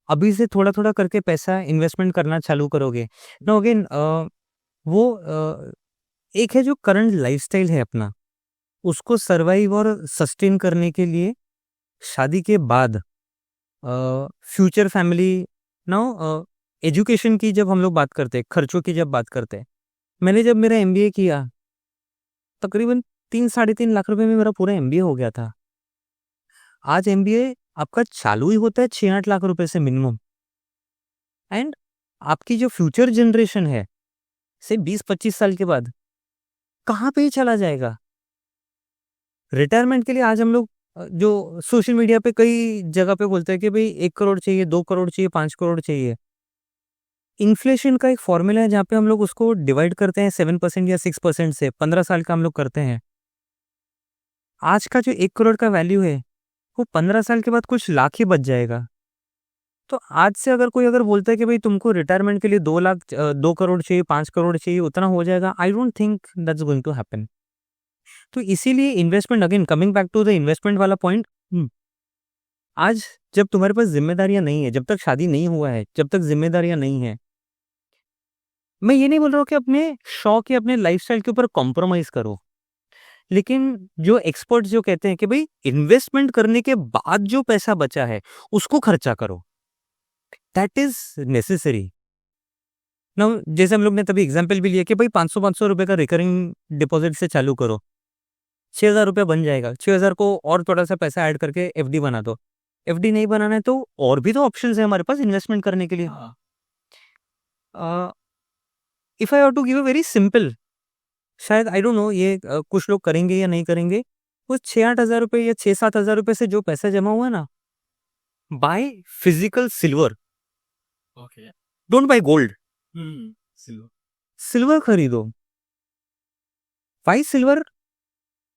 अभी से थोड़ा थोड़ा करके पैसा इन्वेस्टमेंट करना चालू करोगे, नो अगेन वो एक है जो करंट लाइफस्टाइल है अपना, उसको सरवाइव और सस्टेन करने के लिए शादी के बाद फ्यूचर फैमिली, नाउ एजुकेशन की जब हम लोग बात करते हैं, खर्चों की जब बात करते हैं, मैंने जब मेरा MBA किया तकरीबन 3-3.5 लाख रुपए में मेरा पूरा MBA हो गया था। आज MBA आपका चालू ही होता है 6-8 लाख रुपए से मिनिमम, एंड आपकी जो फ्यूचर जनरेशन है से 20-25 साल के बाद कहाँ पे ही चला जाएगा। रिटायरमेंट के लिए आज हम लोग जो सोशल मीडिया पे कई जगह पे बोलते हैं कि भाई 1 करोड़ चाहिए, 2 करोड़ चाहिए, 5 करोड़ चाहिए। इन्फ्लेशन का एक फॉर्मूला है जहाँ पे हम लोग उसको डिवाइड करते हैं 7% या 6% से, 15 साल का हम लोग करते हैं। आज का जो 1 करोड़ का वैल्यू है वो 15 साल के बाद कुछ लाख ही बच जाएगा। तो आज से अगर कोई बोलता है कि भाई तुमको रिटायरमेंट के लिए 2 करोड़ चाहिए, 5 करोड़ चाहिए, उतना हो जाएगा, I don't think that's going to happen. तो इसीलिए investment, again coming back to the investment वाला पॉइंट, आज जब तुम्हारे पास जिम्मेदारियां नहीं है, जब तक शादी नहीं हुआ है, जब तक जिम्मेदारियां नहीं है, मैं ये नहीं बोल रहा हूँ कि अपने शौक या अपने लाइफस्टाइल के ऊपर कॉम्प्रोमाइज करो, लेकिन जो एक्सपर्ट्स जो कहते हैं कि भाई इन्वेस्टमेंट करने के बाद जो पैसा बचा है उसको खर्चा करो, दैट इज नेसेसरी। ना जैसे हम लोग ने तभी एग्जाम्पल भी लिया कि भाई 500 रुपए का रिकरिंग डिपॉजिट से चालू करो, 6,000 रुपया बन जाएगा, 6,000 को और थोड़ा सा पैसा ऐड करके FD बना दो। FD नहीं बनाना है तो और भी तो ऑप्शंस है हमारे पास इन्वेस्टमेंट करने के लिए। If I have to give a very simple, शायद आई डोंट नो ये कुछ लोग करेंगे या नहीं करेंगे, वो 6-8 हजार रुपए या 6-7 हजार रुपए से जो पैसा जमा हुआ ना, buy physical silver, okay, don't buy gold, silver, silver खरीदो। Why silver?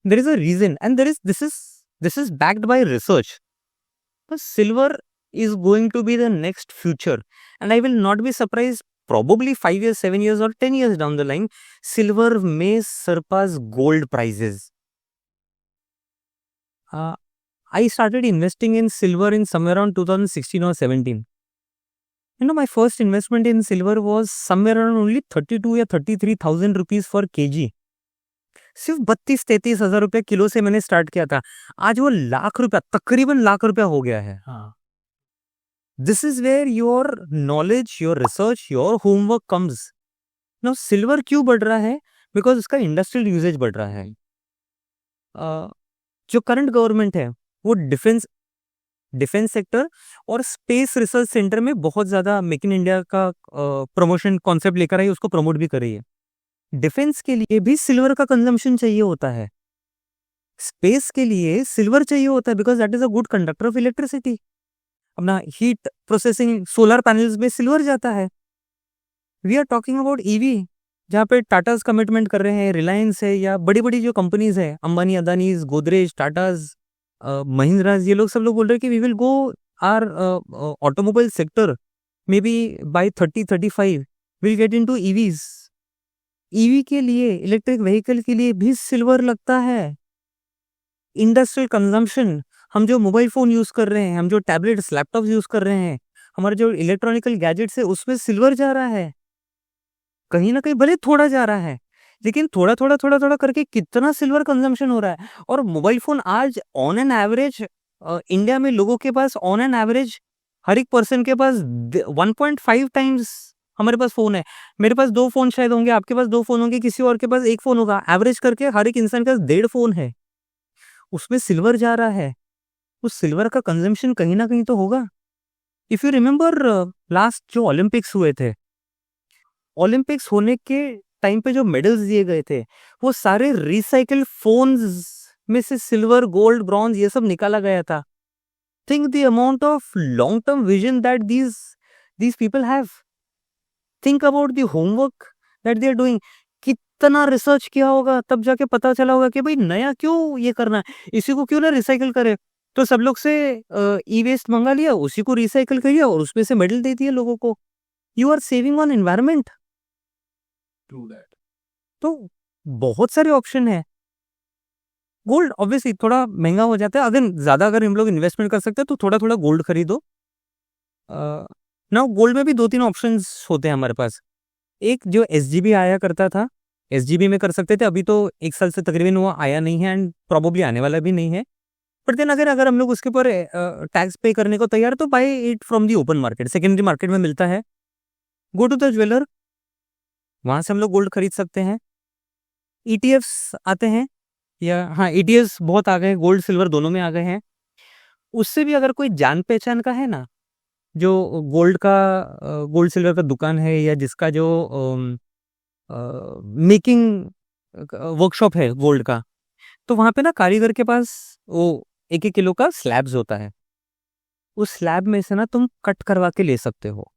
There is a reason, and this is backed by research. Silver is going to be the next future, and I will not be surprised, probably 5 years, 7 years or 10 years down the line, silver may surpass gold prices. I started investing in silver in somewhere around 2016 or 17. My first investment in silver was somewhere around only 32 या 33,000 rupees for kg. सिर्फ 32-33 हजार रुपया kilo से मैंने start किया था, आज वो लाख रुपया, तकरीबन लाख रुपया हो गया है। This is where your knowledge, your research, your homework comes. Now, silver क्यों बढ़ रहा है? Because उसका इंडस्ट्रियल यूजेज बढ़ रहा है। जो करंट गवर्नमेंट है वो डिफेंस सेक्टर और स्पेस रिसर्च सेंटर में बहुत ज्यादा मेक इन इंडिया का प्रमोशन कॉन्सेप्ट लेकर आई, उसको प्रमोट भी कर रही है। डिफेंस के लिए भी सिल्वर का कंजम्पशन चाहिए होता है, स्पेस के लिए सिल्वर चाहिए होता है, because that is a good conductor of electricity. अपना हीट प्रोसेसिंग सोलर पैनल्स में सिल्वर जाता है। We are talking about EV, जहाँ पे टाटाज कमिटमेंट कर रहे हैं, रिलायंस है या बड़ी बड़ी जो कंपनीज है, अंबानी, अदानीज, गोदरेज, टाटाज, महिंद्राज, ये लोग सब लोग बोल रहे हैं कि we will go our automobile sector maybe by 30-35 will get into EVs। EV के लिए, इलेक्ट्रिक व्हीकल के लिए भी सिल्वर लगता है। इंडस्ट्रियल कंजम्पशन, हम जो मोबाइल फोन यूज कर रहे हैं, हम जो टैबलेट्स, लैपटॉप यूज कर रहे हैं, हमारे जो इलेक्ट्रॉनिकल गैजेट्स है, उसमें सिल्वर जा रहा है। कहीं ना कहीं भले थोड़ा जा रहा है, लेकिन थोड़ा थोड़ा करके कितना सिल्वर कंजम्पशन हो रहा है। और मोबाइल फोन आज ऑन एन एवरेज इंडिया में लोगों के पास ऑन एन एवरेज हर एक पर्सन के पास 1.5 टाइम्स हमारे पास फोन है। मेरे पास 2 फोन शायद होंगे, आपके पास 2 फोन होंगे, किसी और के पास 1 फोन होगा, एवरेज करके हर एक इंसान के पास 1.5 फोन है। उसमें सिल्वर जा रहा है, उस सिल्वर का कंजम्पशन कहीं ना कहीं तो होगा। इफ यू रिमेंबर लास्ट जो ओलंपिक्स हुए थे, ओलंपिक्स होने के टाइम पे जो मेडल्स दिए गए थे वो सारे रिसाइकल फोन्स में से सिल्वर, गोल्ड, ब्रॉन्ज ये सब निकाला गया था। Think the amount of long term vision that these people have. Think about the homework that they are doing. कितना रिसर्च किया होगा, तब जाके पता चला होगा कि भाई नया क्यों ये करना है, इसी को क्यों ना रिसाइकिल करे। तो सब लोग से ई वेस्ट मंगा लिया, उसी को रिसाइकिल कर लिया और उसमें से मेडल दे दिए लोगों को। You are saving on environment. True that. तो बहुत सारे ऑप्शन है। गोल्ड ऑब्वियसली थोड़ा महंगा हो जाता है, अगर हम लोग इन्वेस्टमेंट कर सकते हैं तो थोड़ा थोड़ा गोल्ड खरीदो। ना गोल्ड में भी 2-3 ऑप्शंस होते हैं हमारे पास। एक जो एसजीबी आया करता था, एसजीबी में कर सकते थे, अभी तो 1 साल से तकरीबन वो आया नहीं है एंड प्रोबेबली आने वाला भी नहीं है। बट देन अगर हम लोग उसके ऊपर टैक्स पे करने को तैयार है तो buy it from the open market, secondary market में मिलता है। गो टू द ज्वेलर, वहां से हम लोग गोल्ड खरीद सकते हैं। ईटीएफ्स आते हैं, या हाँ ईटीएफ्स बहुत आ गए, गोल्ड सिल्वर दोनों में आ गए हैं। उससे भी अगर कोई जान पहचान का है ना, जो गोल्ड सिल्वर का दुकान है, या जिसका जो मेकिंग वर्कशॉप है गोल्ड का, तो वहां पे ना कारीगर के पास वो 1-1 किलो का स्लैब्स होता है। उस स्लैब में से ना तुम कट करवा के ले सकते हो,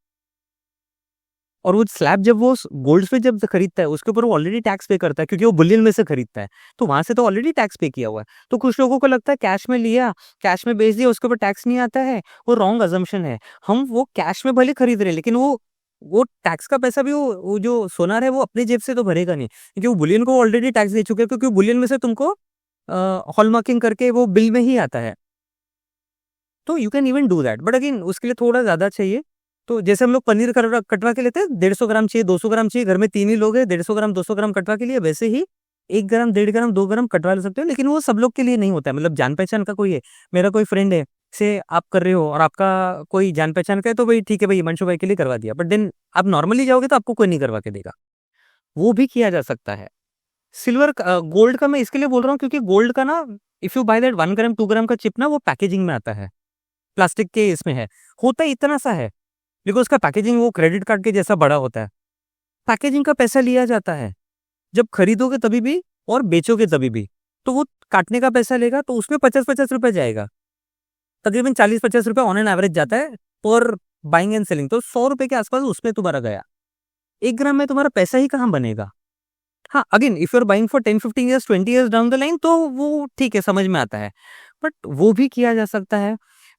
और वो स्लैब जब वो गोल्ड पे जब खरीदता है उसके ऊपर वो ऑलरेडी टैक्स पे करता है, क्योंकि वो बुलियन में से खरीदता है, तो वहां से तो ऑलरेडी टैक्स पे किया हुआ है। तो कुछ लोगों को लगता है कैश में लिया, कैश में बेच दिया, उसके ऊपर टैक्स नहीं आता है। वो रॉन्ग अजम्पशन है। हम वो कैश में भले खरीद रहे हैं, लेकिन वो टैक्स का पैसा भी वो जो सोनार है वो अपनी जेब से तो भरेगा नहीं, क्योंकि वो बुलियन को ऑलरेडी टैक्स दे चुके हैं, क्योंकि बुलियन में से तुमको हॉलमार्किंग करके वो बिल में ही आता है। तो you can even do that, but again उसके लिए थोड़ा ज्यादा चाहिए। तो जैसे हम लोग पनीर कटवा के लेते हैं, 150 ग्राम चाहिए, 200 ग्राम चाहिए, घर में 3 ही लोग हैं, 150 ग्राम 200 ग्राम कटवा के लिए, वैसे ही 1 ग्राम 1.5 ग्राम 2 ग्राम कटवा ले सकते हो। लेकिन वो सब लोग के लिए नहीं होता है, मतलब जान पहचान का कोई है, मेरा कोई फ्रेंड है, से आप कर रहे हो और आपका कोई जान पहचान का है, तो भाई ठीक है भाई हिमांशु भाई के लिए करवा दिया। बट देन आप नॉर्मली जाओगे तो आपको कोई नहीं करवा के देगा। वो भी किया जा सकता है। सिल्वर गोल्ड का मैं इसके लिए बोल रहा हूँ क्योंकि गोल्ड का ना, इफ यू बाय दैट 1 ग्राम 2 ग्राम का चिप ना, वो पैकेजिंग में आता है, प्लास्टिक के इसमें है, होता ही इतना सा है, लेकिन उसका पैकेजिंग वो क्रेडिट कार्ड के जैसा बड़ा होता है। पैकेजिंग का पैसा लिया जाता है जब खरीदोगे तभी भी और बेचोगे तभी भी। तो वो काटने का पैसा लेगा, तो उसमें 50-50 रुपए जाएगा, तकरीबन 40-50 रुपए ऑन एन एवरेज जाता है पर बाइंग एंड सेलिंग। तो 100 रुपए के आसपास उसमें तुम्हारा गया। 1 ग्राम में तुम्हारा पैसा ही कहाँ बनेगा। हाँ again if you are buying for 10-15 years 20 years down the line तो वो ठीक है, समझ में आता है। बट वो भी किया जा सकता है,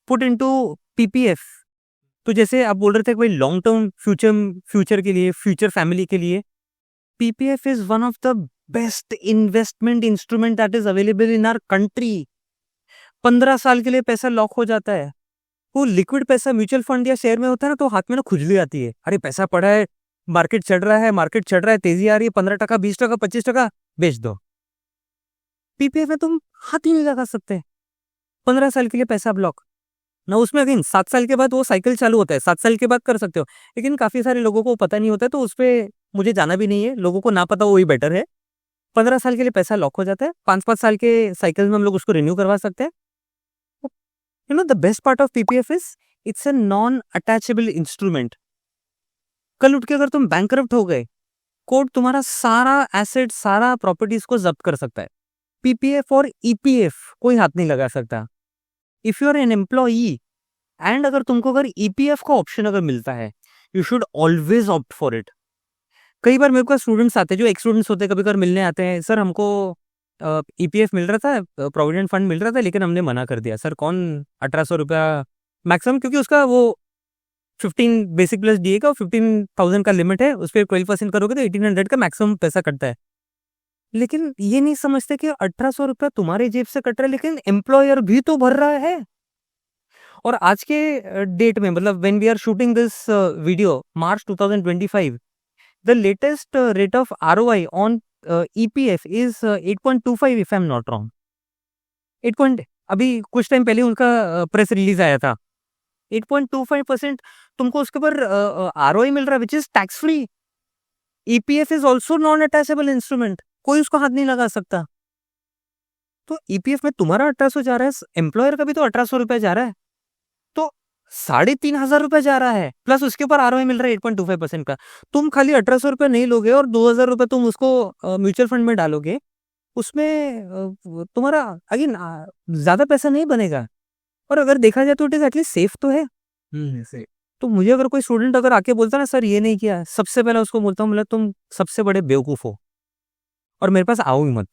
पुट इनटू पीपीएफ। तो जैसे आप बोल रहे थे कि भाई लॉन्ग टर्म फ्यूचर के लिए, फ्यूचर फैमिली के लिए, PPF is one of the best investment instrument that is available in our country. 15 साल के लिए पैसा लॉक हो जाता है। वो लिक्विड पैसा म्यूचुअल फंड या शेयर में होता है ना, तो हाथ में ना खुजली आती है, अरे पैसा पड़ा है, मार्केट चढ़ रहा है, तेजी आ रही है, 15%, 20%, 25%, बेच दो। पीपीएफ में तुम हाथ ही नहीं लगा सकते, 15 साल के लिए पैसा ब्लॉक ना। उसमें अगेन 7 साल के बाद वो साइकिल चालू होता है, 7 साल के बाद कर सकते हो। लेकिन काफी सारे लोगों को पता नहीं होता है, तो उस पर मुझे जाना भी नहीं है, लोगों को ना पता वही बेटर है। 15 साल के लिए पैसा लॉक हो जाता है, 5-5 साल के साइकिल में हम लोग उसको रिन्यू करवा सकते हैं। You know the best part of PPF is it's a non attachable instrument. कल उठ के अगर तुम बैंकरप्ट हो गए, कोर्ट तुम्हारा सारा एसेट, सारा प्रॉपर्टीज को जब्त कर सकता है। पीपीएफ और ईपीएफ कोई हाथ नहीं लगा सकता। If you are an employee and अगर तुमको अगर ईपीएफ का ऑप्शन अगर मिलता है, you should always opt for it. कई बार मेरे पास स्टूडेंट्स आते हैं, जो एक्स स्टूडेंट्स होते हैं, कभी कभी मिलने आते हैं, सर हमको ईपीएफ मिल रहा था, प्रोविडेंट फंड मिल रहा था, लेकिन हमने मना कर दिया। सर कौन 1800 रुपया मैक्सिमम, क्योंकि उसका वो 15 बेसिक प्लस डीए का 15,000 का लिमिट है, उस पर 12% करोगे तो 1800 का मैक्सिमम पैसा कटता है। लेकिन ये नहीं समझते कि 1800 रुपया तुम्हारे जेब से कट रहा है, लेकिन एम्प्लॉयर भी तो भर रहा है। और आज के डेट में, मतलब when we are shooting this video, March 2025, the latest rate of ROI on EPF is 8.25 if I am not wrong. 8 अभी कुछ टाइम पहले उनका प्रेस रिलीज आया था, 8.25% तुमको उसके ऊपर आरओआई मिल रहा है, which is tax free. EPF is also non attachable instrument, कोई उसको हाथ नहीं लगा सकता। तो ईपीएफ में तुम्हारा 1800 जा रहा है, एम्प्लॉयर का भी तो 1800 रुपए जा रहा है, तो 3,500 रुपए जा रहा है, प्लस उसके ऊपर आरओआई मिल रहा है 8.25% का। तुम खाली 1800 रुपए नहीं लोगे और 2000 रुपए तुम उसको म्यूचुअल फंड में डालोगे, उसमें तुम्हारा अगेन ज्यादा पैसा नहीं बनेगा। और अगर देखा जाए तो इट इज एटलीस्ट सेफ तो है। से तो मुझे अगर कोई स्टूडेंट अगर आके बोलता ना सर ये नहीं किया, सबसे पहले उसको बोलता हूँ मतलब तुम सबसे बड़े बेवकूफ हो और मेरे पास आओ ही मत।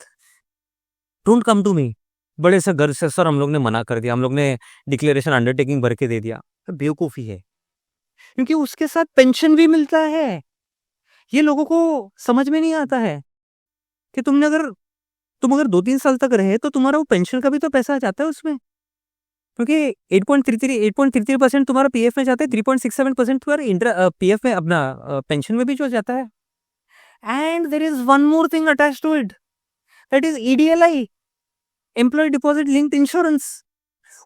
डोंट कम टू मी बड़े से घर से, सर हम लोग ने मना कर दिया, हम लोग ने डिक्लेरेशन अंडरटेकिंग भर के दे दिया। तो बेवकूफी है, क्योंकि उसके साथ पेंशन भी मिलता है। ये लोगों को समझ में नहीं आता है कि तुम अगर 2-3 साल तक रहे तो तुम्हारा वो पेंशन का भी तो पैसा जाता है उसमें, क्योंकि 8.33% तुम्हारा पीएफ में जाता है, 3.67% तुम्हारा पीएफ में अपना पेंशन में भी जो जाता है। And there is one more thing attached to it, that is EDLI, employ deposit linked insurance.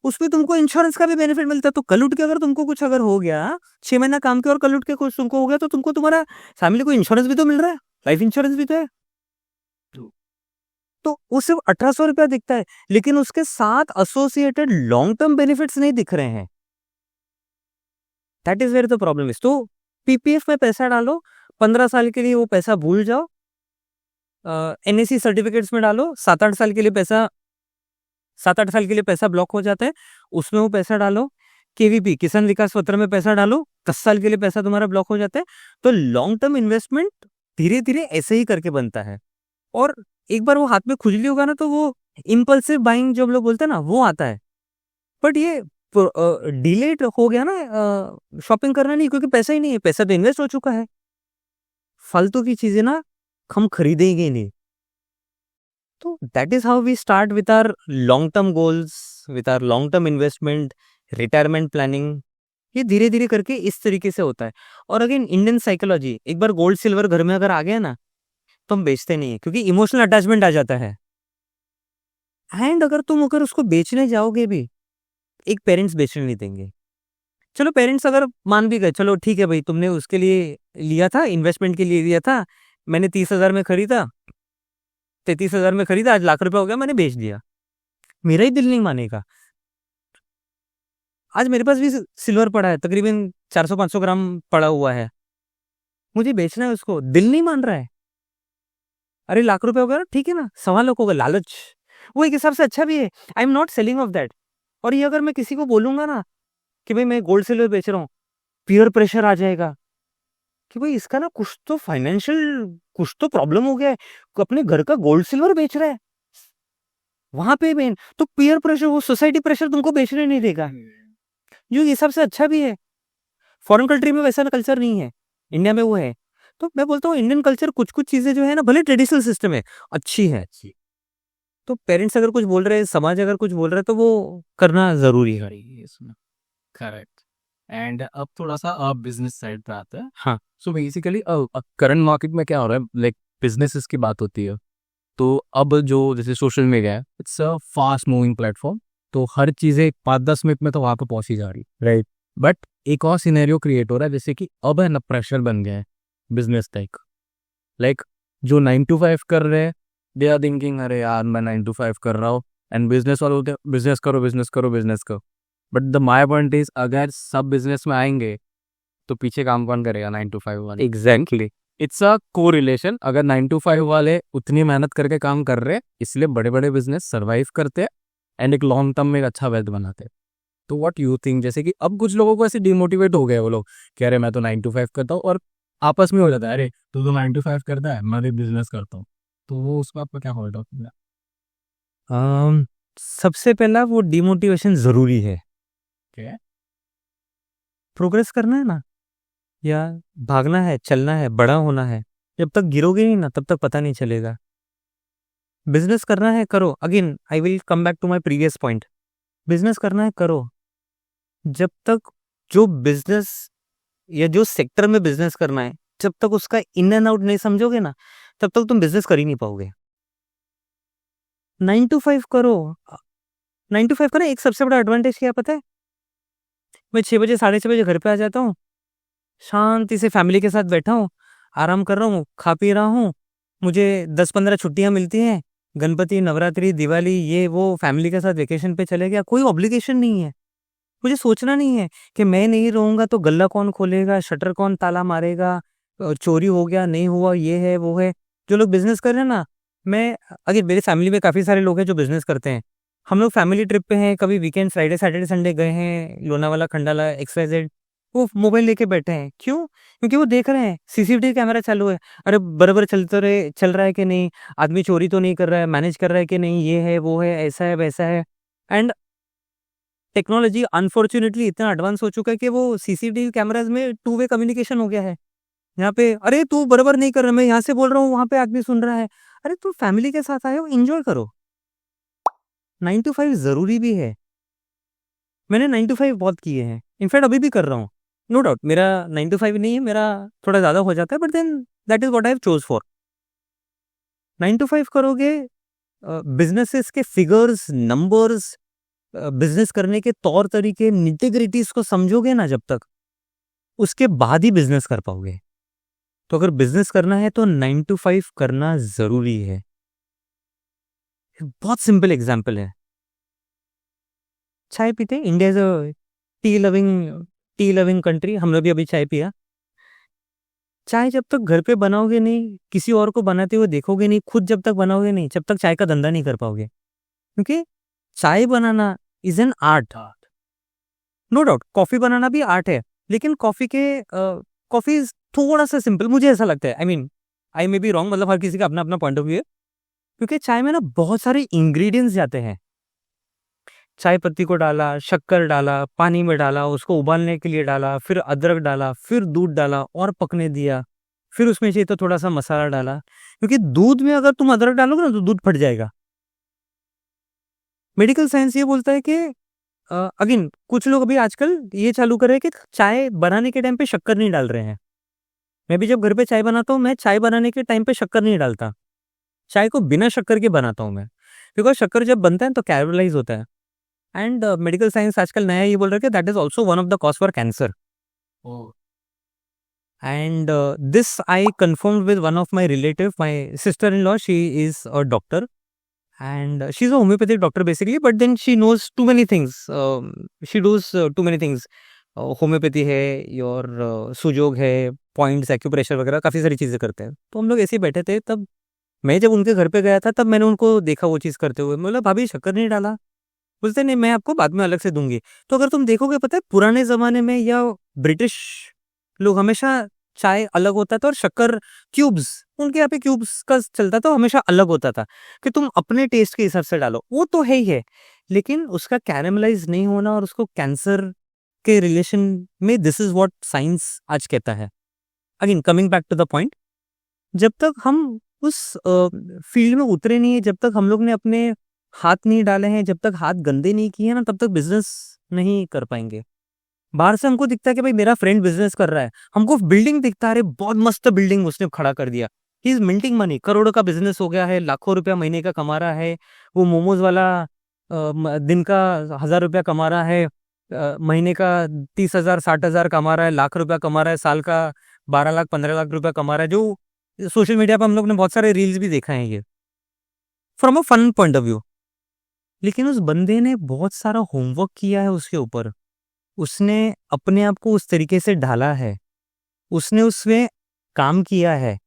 उसमें तुमको इंश्योरेंस का भी बेनिफिट मिलता है। तो कल उठ के अगर तुमको कुछ अगर हो गया, 6 महीना काम किया और कल उठ के कुछ तुमको हो गया, तो तुमको तुम्हारा फैमिली को इंश्योरेंस भी तो मिल रहा है, लाइफ इंश्योरेंस भी तो है। तो वो सिर्फ 1800 रुपया दिखता है, लेकिन उसके साथ एसोसिएटेड लॉन्ग टर्म बेनिफिट्स नहीं दिख रहे हैं। That is where the problem is. तो पीपीएफ में पैसा डालो, 15 साल के लिए वो पैसा भूल जाओ, एनएससी सर्टिफिकेट्स में डालो, 7-8 साल के लिए पैसा ब्लॉक हो जाता है, उसमें वो पैसा डालो। केवीपी किसान विकास पत्र में पैसा डालो, 10 साल के लिए पैसा तुम्हारा ब्लॉक हो जाता है। तो लॉन्ग टर्म इन्वेस्टमेंट धीरे धीरे ऐसे ही करके बनता है। और एक बार वो हाथ में खुजली होगा ना, तो वो इम्पल्सिव बाइंग जो हम लोग बोलते हैं ना, वो आता है। बट ये डिलेड हो गया ना, शॉपिंग करना नहीं, क्योंकि पैसा ही नहीं है, पैसा तो इन्वेस्ट हो चुका है। फालतू की चीजें ना हम खरीदेंगे नहीं। तो that is how we start with our long term goals, with our long term investment, retirement planning. ये धीरे धीरे करके इस तरीके से होता है। और अगेन इंडियन साइकोलॉजी, एक बार गोल्ड सिल्वर घर में अगर आ गया ना, तो हम बेचते नहीं है, क्योंकि इमोशनल अटैचमेंट आ जाता है। एंड अगर उसको बेचने जाओगे भी, एक पेरेंट्स बेचने नहीं देंगे। चलो पेरेंट्स अगर मान भी गए, चलो ठीक है भाई, तुमने उसके लिए लिया था, इन्वेस्टमेंट के लिए लिया था, मैंने 30,000 में खरीदा, 33,000 में खरीदा, आज लाख रुपए हो गया, मैंने बेच दिया, मेरा ही दिल नहीं मानेगा। आज मेरे पास भी सिल्वर पड़ा है, तकरीबन 400-500 ग्राम पड़ा हुआ है, मुझे बेचना है उसको, दिल नहीं मान रहा है। अरे लाख रुपए हो गया, ठीक है ना, 1.25 लाख होगा, लालच। वो एक हिसाब से अच्छा भी है, आई am not selling of that. और ये अगर मैं किसी को बोलूंगा ना कि भाई मैं गोल्ड सिल्वर बेच रहा हूँ, पीयर प्रेशर आ जाएगा कि भाई इसका ना कुछ तो प्रॉब्लम हो गया है, अपने घर का गोल्ड सिल्वर बेच रहा है। वहां पे मेन तो पीयर प्रेशर, वो सोसाइटी प्रेशर तुमको बेचने नहीं देगा, जो इस हिसाब से अच्छा भी है। फॉरेन कंट्री में वैसा कल्चर नहीं है, इंडिया में वो है। तो मैं बोलता हूँ इंडियन कल्चर कुछ कुछ चीजें जो है ना, भले ट्रेडिशनल सिस्टम है, अच्छी है। तो पेरेंट्स अगर कुछ बोल रहे हैं, समाज अगर कुछ बोल रहा है, तो वो करना जरूरी है। इसमें करेक्ट। एंड अब थोड़ा सा अब बिजनेस साइड पे आता है। हाँ। सो बेसिकली करंट मार्केट में क्या हो रहा है, लाइक बिजनेसेस की बात होती है, तो अब जो जैसे सोशल मीडिया है, it's a fast moving platform, तो हर चीज़ें 5-10 मिनट में तो वहाँ पे पहुँच ही जा रही, राइट। बट एक और सिनेरियो क्रिएट हो रहा है, जैसे कि अब है ना प्रेशर बन गया है बिजनेस लाइक जो 9 to 5 कर रहे हैं, दे आर थिंकिंग अरे यार मैं 9 to 5 कर रहा हूँ, एंड बिजनेस वाले होते हैं बिजनेस करो बिजनेस करो बिजनेस करो। But the my point is, अगर सब बिजनेस में आएंगे तो पीछे काम कौन करेगा 9 to 5 वाले। एग्जैक्टली। इट्स अ को रिलेशन, अगर 9 to 5 वाले उतनी मेहनत करके काम कर रहे हैं, इसलिए बड़े बड़े बिजनेस सर्वाइव करते हैं एंड एक लॉन्ग टर्म में एक अच्छा वेल्थ बनाते हैं। तो व्हाट यू थिंक, जैसे कि अब कुछ लोगों को ऐसे डिमोटिवेट हो गए, वो लोग कह रहे मैं तो 9 to 5 करता हूँ, और आपस में हो जाता है अरे तू तो 9 to 5 करता है, मैं भी बिजनेस करता हूँ, तो वो उसका आपका क्या पॉइंट ऑफ व्यू है? सबसे पहला वो डिमोटिवेशन जरूरी है। क्या प्रोग्रेस करना है ना, या भागना है, चलना है, बड़ा होना है, जब तक गिरोगे नहीं ना, तब तक पता नहीं चलेगा। बिजनेस करना है करो, again I will come back to my previous point, business करना है करो। जब तक जो बिजनेस या जो सेक्टर में बिजनेस करना है, जब तक उसका इन एंड आउट नहीं समझोगे ना, तब तक तुम बिजनेस कर ही नहीं पाओगे। 9 to 5 करो। 9 to 5 का ना एक सबसे बड़ा एडवांटेज क्या है पता है, मैं 6 बजे 6:30 बजे घर पे आ जाता हूँ, शांति से फैमिली के साथ बैठा हूँ, आराम कर रहा हूँ, खा पी रहा हूँ, मुझे 10-15 छुट्टियां मिलती हैं, गणपति, नवरात्रि, दिवाली, ये वो फैमिली के साथ वेकेशन पे चले गया, कोई ऑब्लिगेशन नहीं है। मुझे सोचना नहीं है कि मैं नहीं रहूँगा तो गल्ला कौन खोलेगा, शटर कौन ताला मारेगा, चोरी हो गया, नहीं हुआ, ये है, वो है। जो लोग बिज़नेस कर रहे हैं ना, मैं अगर मेरे फैमिली में काफ़ी सारे लोग हैं जो बिज़नेस करते हैं। हम लोग फैमिली ट्रिप पे हैं, कभी वीकेंड फ्राइडे, सैटरडे, संडे गए हैं, लोनावाला, खंडाला, XYZ। वो मोबाइल लेके बैठे हैं, क्यों? क्योंकि वो देख रहे हैं, सीसीटीवी कैमरा चालू है। अरे बराबर चल रहा है कि नहीं, आदमी चोरी तो नहीं कर रहा है, मैनेज कर रहा है कि नहीं, ये है, वो है, ऐसा है, वैसा है। एंड टेक्नोलॉजी अनफॉर्च्यूनेटली इतना एडवांस हो चुका है कि वो सीसीटीवी कैमराज में टू वे कम्युनिकेशन हो गया है। यहाँ पे अरे तू बराबर नहीं कर रहा, मैं यहाँ से बोल रहा हूँ, वहाँ पे आदमी सुन रहा है। अरे तू फैमिली के साथ आए हो, एंजॉय करो। 9 to 5 ज़रूरी भी है। मैंने 9 to 5 बहुत किए हैं, इनफैक्ट अभी भी कर रहा हूँ। नो डाउट मेरा 9 to 5 नहीं है, मेरा थोड़ा ज़्यादा हो जाता है, but then that is what I have chose for. 9 to 5 करोगे, बिज़नेसेस के फिगर्स, नंबर्स, बिज़नेस करने के तौर तरीके, निटी-ग्रिटीज़ को समझोगे ना जब तक, उसके बाद ही बिज़नेस कर पाओगे। तो अगर बिज़नेस करना है तो 9 to 5 करना ज़रूरी है। बहुत सिंपल एग्ज़ाम्पल है। चाय पीते हैं, India is a T loving country, हम लोग भी अभी चाय पिया। चाय जब तक घर पे बनाओगे नहीं, किसी और को बनाते हुए देखोगे नहीं, खुद जब तक बनाओगे नहीं, जब तक चाय का धंधा नहीं कर पाओगे। क्योंकि चाय बनाना is an art. No doubt coffee बनाना भी आर्ट है, लेकिन कॉफ़ी इज़ थोड़ा-सा सिंपल, मुझे ऐसा लगता है। आई मे बी रॉन्ग, मतलब हर किसी का अपना-अपना पॉइंट ऑफ व्यू है। क्योंकि चाय में ना बहुत सारे इंग्रीडिएंट्स जाते हैं। चाय पत्ती को डाला, शक्कर डाला, पानी में डाला, उसको उबालने के लिए डाला, फिर अदरक डाला, फिर दूध डाला और पकने दिया, फिर उसमें चाहिए तो थोड़ा-सा मसाला डाला। क्योंकि दूध में अगर तुम अदरक डालोगे ना तो दूध फट जाएगा। मेडिकल साइंस ये बोलता है कि अगेन कुछ लोग अभी आजकल ये चालू कर रहे हैं कि चाय बनाने के टाइम पे शक्कर नहीं डाल रहे हैं। मैं भी जब घर पे चाय बनाता हूँ, मैं चाय बनाने के टाइम पे शक्कर नहीं डालता। चाय को बिना शक्कर के बनाता हूँ मैं। बिकॉज़ शक्कर जब बनता है तो कैरमलाइज़ होता है। एंड मेडिकल साइंस आजकल नया ये बोल रहा है कि that is also one of the cause for cancer. Oh! And this I confirmed with one of my relative, my sister in law, she is a doctor and she is a homeopathic doctor basically, but then she knows too many things, she does too many things. Homeopathy है और सुजोग है, points, acupressure वगैरह काफ़ी सारी चीज़ें करते हैं। तो हम लोग ऐसे ही बैठे थे, तब मैं जब उनके घर पे गया था तब मैंने उनको देखा वो चीज़ करते हुए। मैं बोला, "भाभी शक्कर नहीं डाला?" बोलते, "नहीं, मैं आपको बाद में अलग से दूँगी।" तो अगर तुम देखोगे, पता है पुराने ज़माने में या ब्रिटिश लोग हमेशा चाय अलग होता था और शक्कर क्यूब्स, उनके यहाँ पे क्यूब्स का चलता था, हमेशा अलग होता था कि तुम अपने टेस्ट के हिसाब से डालो। वो तो है ही है, लेकिन उसका कैरेमलाइज़ नहीं होना और उसको कैंसर के रिलेशन में, दिस इज़ व्हाट साइंस आज कहता है। Again coming back to the point, जब तक हम उस फील्ड में उतरे नहीं है, जब तक हम लोग ने अपने हाथ नहीं डाले हैं, जब तक हाथ गंदे नहीं किए हैं ना, तब तक बिज़नेस नहीं कर पाएँगे। बाहर से हमको दिखता है कि भाई मेरा फ्रेंड बिज़नेस कर रहा है, हमको बिल्डिंग दिखता है, अरे बहुत मस्त बिल्डिंग उसने खड़ा कर दिया। ही इज़ मिंटिंग मनी, करोड़ों का बिज़नेस हो गया है, लाखों रुपया महीने का कमा रहा है। वो मोमोज़ वाला दिन का 1000 रुपया कमा रहा है, महीने का 30,000 60,000 कमा रहा है, लाख रुपया कमा रहा है, साल का 12 लाख 15 लाख रुपया कमा रहा है। जो सोशल मीडिया पे हम लोग ने बहुत सारे रील्स भी देखा है ये, from a fun point of view. लेकिन उस बंदे ने बहुत सारा होमवर्क किया है उसके ऊपर। उसने अपने आप को उस तरीके से ढाला है, उसने उसमें काम किया है,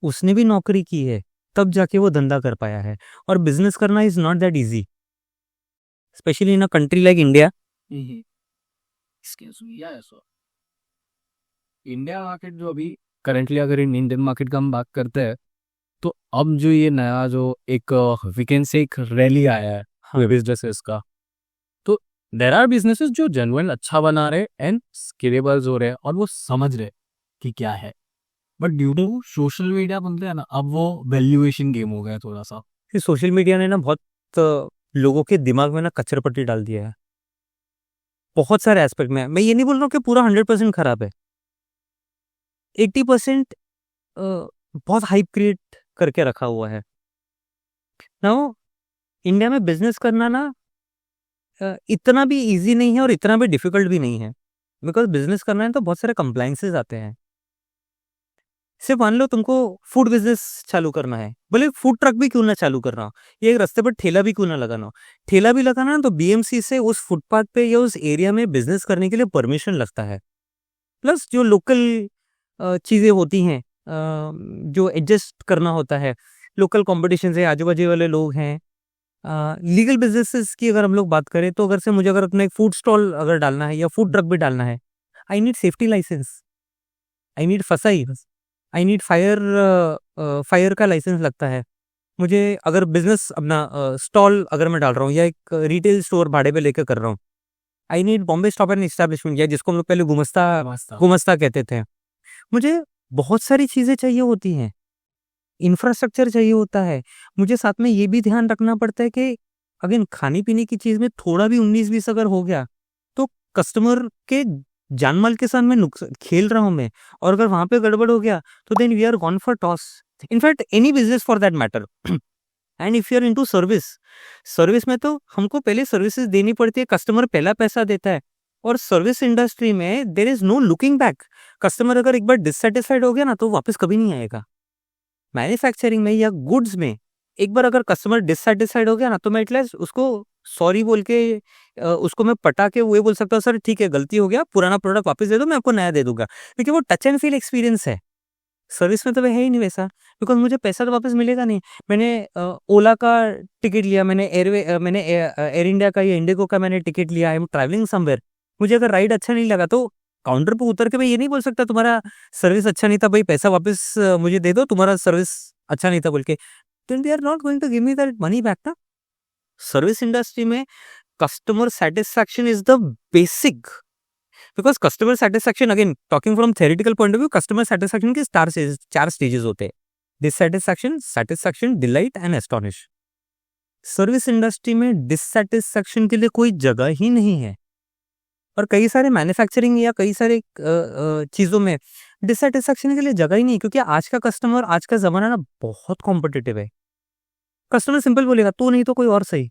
उसने भी नौकरी की है, तब जाके वो धंधा कर पाया है। और बिज़नेस करना is not that easy, specially in a country like India. Excuse me, so India market जो अभी करंटली, अगर इंडियन मार्केट का हम बात करते हैं, तो अब जो ये नया जो एक वी कैन से एक रैली आया है हाँ। बिज़नेसेस का, तो देयर आर बिज़नेसेस जो जेन्युइन अच्छा बना रहे एंड स्केलेबल्स हो रहे हैं और वो समझ रहे कि क्या है। But due to social media बोलते हैं ना, अब वो वैल्यूएशन गेम हो गया थोड़ा-सा। ये सोशल मीडिया ने ना बहुत लोगों के दिमाग में ना कचरपट्टी डाल दिया है, बहुत सारे एस्पेक्ट में। मैं ये नहीं बोल रहा हूँ कि पूरा 100% खराब है, 80% बहुत हाइप क्रिएट करके रखा हुआ है। नाउ इंडिया में बिज़नेस करना ना इतना भी ईज़ी नहीं है और इतना भी डिफ़िकल्ट भी नहीं है। बिकॉज़ बिज़नेस करना है तो बहुत सारे कंप्लायंसेस आते हैं। सिर्फ मान लो तुमको फूड बिजनेस चालू करना है, बोले फूड ट्रक भी क्यों ना चालू कर रहा हो, ये एक रास्ते पर ठेला भी क्यों ना लगाना हो, ठेला भी लगाना है तो बीएमसी से उस फुटपाथ पे या उस एरिया में बिजनेस करने के लिए परमिशन लगता है। प्लस जो लोकल चीज़ें होती हैं, जो एडजस्ट करना होता है, लोकल कॉम्पिटिशन से आजू बाजू वाले लोग हैं। लीगल बिजनेसेस की अगर हम लोग बात करें तो अगर से मुझे अगर अपना एक फूड स्टॉल अगर डालना है या फूड ट्रक भी डालना है, I need safety license, I need FSSAI, I need fire का लाइसेंस लगता है। मुझे अगर बिजनेस अपना स्टॉल अगर मैं डाल रहा हूँ या एक रिटेल स्टोर भाड़े पे लेकर कर रहा हूँ, I need Bombay stop and establishment, या जिसको हम लोग पहले गुमस्ता गुमस्ता कहते थे। मुझे बहुत सारी चीज़ें चाहिए होती हैं, इंफ्रास्ट्रक्चर चाहिए होता है। मुझे साथ में ये भी ध्यान रखना पड़ता है कि अगेन खाने-पीने की चीज़ में थोड़ा भी 19-20 अगर हो गया, तो कस्टमर के जान-माल के साथ मैं खेल रहा हूँ मैं, और अगर वहाँ पे गड़बड़ हो गया, तो then we are gone for toss. In fact any business for that matter. And if you are into service, service में तो हमको पहले सर्विसेज़ देनी पड़ती है, कस्टमर पहला पैसा देता है, और सर्विस इंडस्ट्री में there is no looking back. Customer अगर एक बार डिससैटिस्फाइड हो गया ना, तो वापस कभी नहीं आएगा। मैन्युफैक्चरिंग में या गुड्स में एक बार अगर कस्टमर डिससैटिस्फाइड हो गया ना, तो मैं एटलीस्ट उसको सॉरी बोल के उसको मैं पटा के वो ये बोल सकता हूँ, सर ठीक है गलती हो गया, पुराना प्रोडक्ट वापस दे दो, मैं आपको नया दे दूंगा, क्योंकि वो टच एंड फील एक्सपीरियंस है। सर्विस में तो है ही नहीं वैसा, बिकॉज मुझे पैसा तो वापस मिलेगा नहीं। मैंने ओला का टिकट लिया, मैंने एयर इंडिया का या इंडिगो का मैंने टिकट लिया, आई एम ट्रैवलिंग समवेयर, मुझे अगर राइड अच्छा नहीं लगा तो काउंटर पे उतर के मैं ये नहीं बोल सकता तुम्हारा सर्विस अच्छा नहीं था भाई, पैसा वापस मुझे दे दो, तुम्हारा सर्विस अच्छा नहीं था बोल के। Then they are not going to give me that money back ना। सर्विस इंडस्ट्री में customer satisfaction is the basic, because customer satisfaction again talking from theoretical point of view, customer satisfaction के चार stages होते हैं, dissatisfaction, satisfaction, delight and astonish. Service industry में dissatisfaction के लिए कोई जगह ही नहीं है, और कई सारे मैन्युफैक्चरिंग या कई सारे चीज़ों में डिससैटिस्फैक्शन के लिए जगह ही नहीं है, क्योंकि आज का कस्टमर, आज का ज़माना ना बहुत कॉम्पिटिटिव है। कस्टमर सिंपल बोलेगा तू नहीं तो कोई और सही।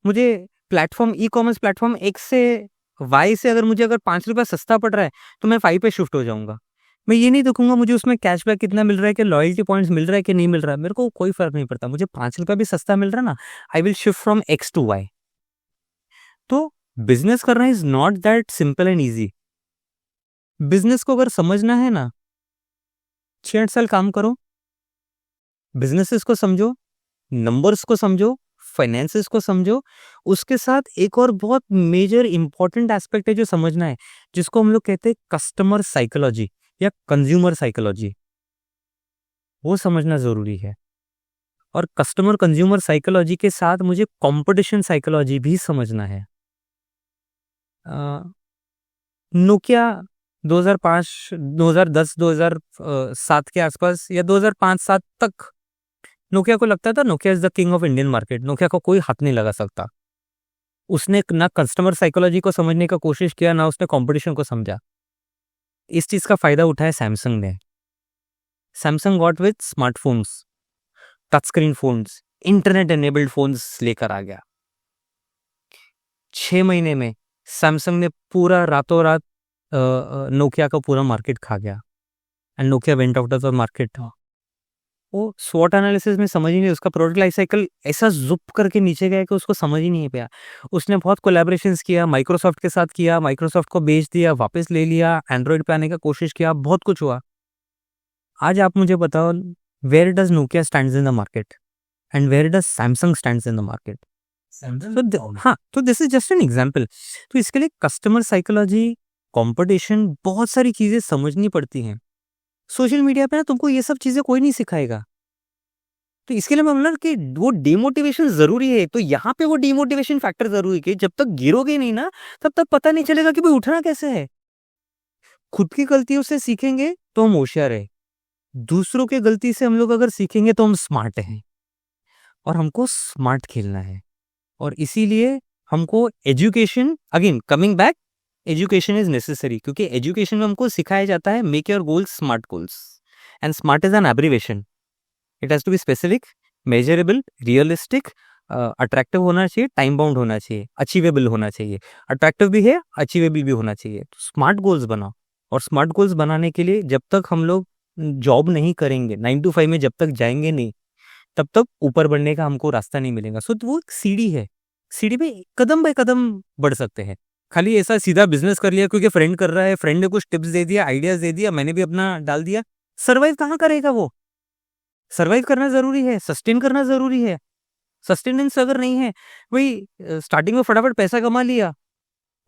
मुझे platform, e commerce platform x से वाई से अगर मुझे अगर 5 रुपये सस्ता पड़ रहा है, तो मैं 5 पे शिफ्ट हो जाऊंगा। मैं ये नहीं देखूंगा मुझे उसमें कैशबैक कितना मिल रहा है, कि लॉयल्टी पॉइंट्स मिल रहा है कि नहीं मिल रहा है, मेरे को कोई फर्क नहीं पड़ता। मुझे 5 रुपये भी सस्ता मिल रहा है ना, I will shift from X to Y. तो बिजनेस करना is not that simple and easy. Business को अगर समझना है ना, 6-8 साल काम करो, बिजनेसेस को समझो, नंबर्स को समझो, फाइनेंसेस को समझो। उसके साथ एक और बहुत मेजर इंपॉर्टेंट एस्पेक्ट है जो समझना है, जिसको हम लोग कहते हैं कस्टमर साइकोलॉजी या कंज्यूमर साइकोलॉजी। वो समझना जरूरी है। और कस्टमर कंज्यूमर साइकोलॉजी के साथ मुझे कंपटीशन साइकोलॉजी भी समझना है। नोकिया 2005, 2010, 2007 के आसपास या 2005-7 तक नोकिया को लगता था Nokia is the king of Indian market, Nokia को कोई हाथ नहीं लगा सकता। उसने ना कस्टमर साइकोलॉजी को समझने का कोशिश किया, ना उसने कंपटीशन को समझा। इस चीज का फायदा उठाया सैमसंग ने। Samsung got with smartphones, touch screen phones, internet enabled phones लेकर आ गया। 6 महीने में सैमसंग ने पूरा रातों रात नोकिया का पूरा मार्केट खा गया, and Nokia went out of the market. वो स्वॉट एनालिसिस में समझ ही नहीं, उसका प्रोडक्ट लाइफ साइकिल ऐसा जुप करके नीचे गया कि उसको समझ ही नहीं पाया। उसने बहुत कोलैबोरेशंस किया, माइक्रोसॉफ्ट के साथ किया, माइक्रोसॉफ्ट को बेच दिया, वापस ले लिया, एंड्रॉइड पे आने का कोशिश किया, बहुत कुछ हुआ। आज आप मुझे बताओ, where does Nokia stands in the market and where does Samsung stands in the market? हाँ, तो this is just an example. तो इसके लिए कस्टमर साइकोलॉजी, कंपटीशन, बहुत सारी चीजें समझनी पड़ती हैं। सोशल मीडिया पे ना तुमको ये सब चीजें कोई नहीं सिखाएगा। तो इसके लिए मैं बोला कि वो डिमोटिवेशन जरूरी है। तो यहाँ पे वो डिमोटिवेशन फैक्टर जरूरी है कि जब तक गिरोगे नहीं ना, तब तक पता नहीं चलेगा कि भाई उठना कैसे है। खुद की गलतियों से सीखेंगे तो हम होशियार है, दूसरों के गलती से हम लोग अगर सीखेंगे तो हम स्मार्ट हैं, और हमको स्मार्ट खेलना है। और इसीलिए हमको education, again coming back, education is necessary, क्योंकि एजुकेशन में हमको सिखाया जाता है make your goals smart goals, and smart is an abbreviation. It has to be specific, measurable, realistic, attractive होना चाहिए, टाइम बाउंड होना चाहिए, अचीवेबल होना चाहिए। अट्रैक्टिव भी है, अचीवेबल भी होना चाहिए। तो स्मार्ट गोल्स बनाओ, और स्मार्ट गोल्स बनाने के लिए जब तक हम लोग जॉब नहीं करेंगे, 9 to 5 में जब तक जाएंगे नहीं, तब तक ऊपर बढ़ने का हमको रास्ता नहीं मिलेगा। सो वो एक सीढ़ी है, सीढ़ी पे कदम बाय कदम बढ़ सकते हैं। खाली ऐसा सीधा बिजनेस कर लिया क्योंकि फ्रेंड कर रहा है, फ्रेंड ने कुछ टिप्स दे दिया, आइडियाज दे दिया, मैंने भी अपना डाल दिया, सर्वाइव कहाँ करेगा वो? सर्वाइव करना जरूरी है, सस्टेन करना जरूरी है। सस्टेनेंस अगर नहीं है, वही स्टार्टिंग में फटाफट पैसा कमा लिया,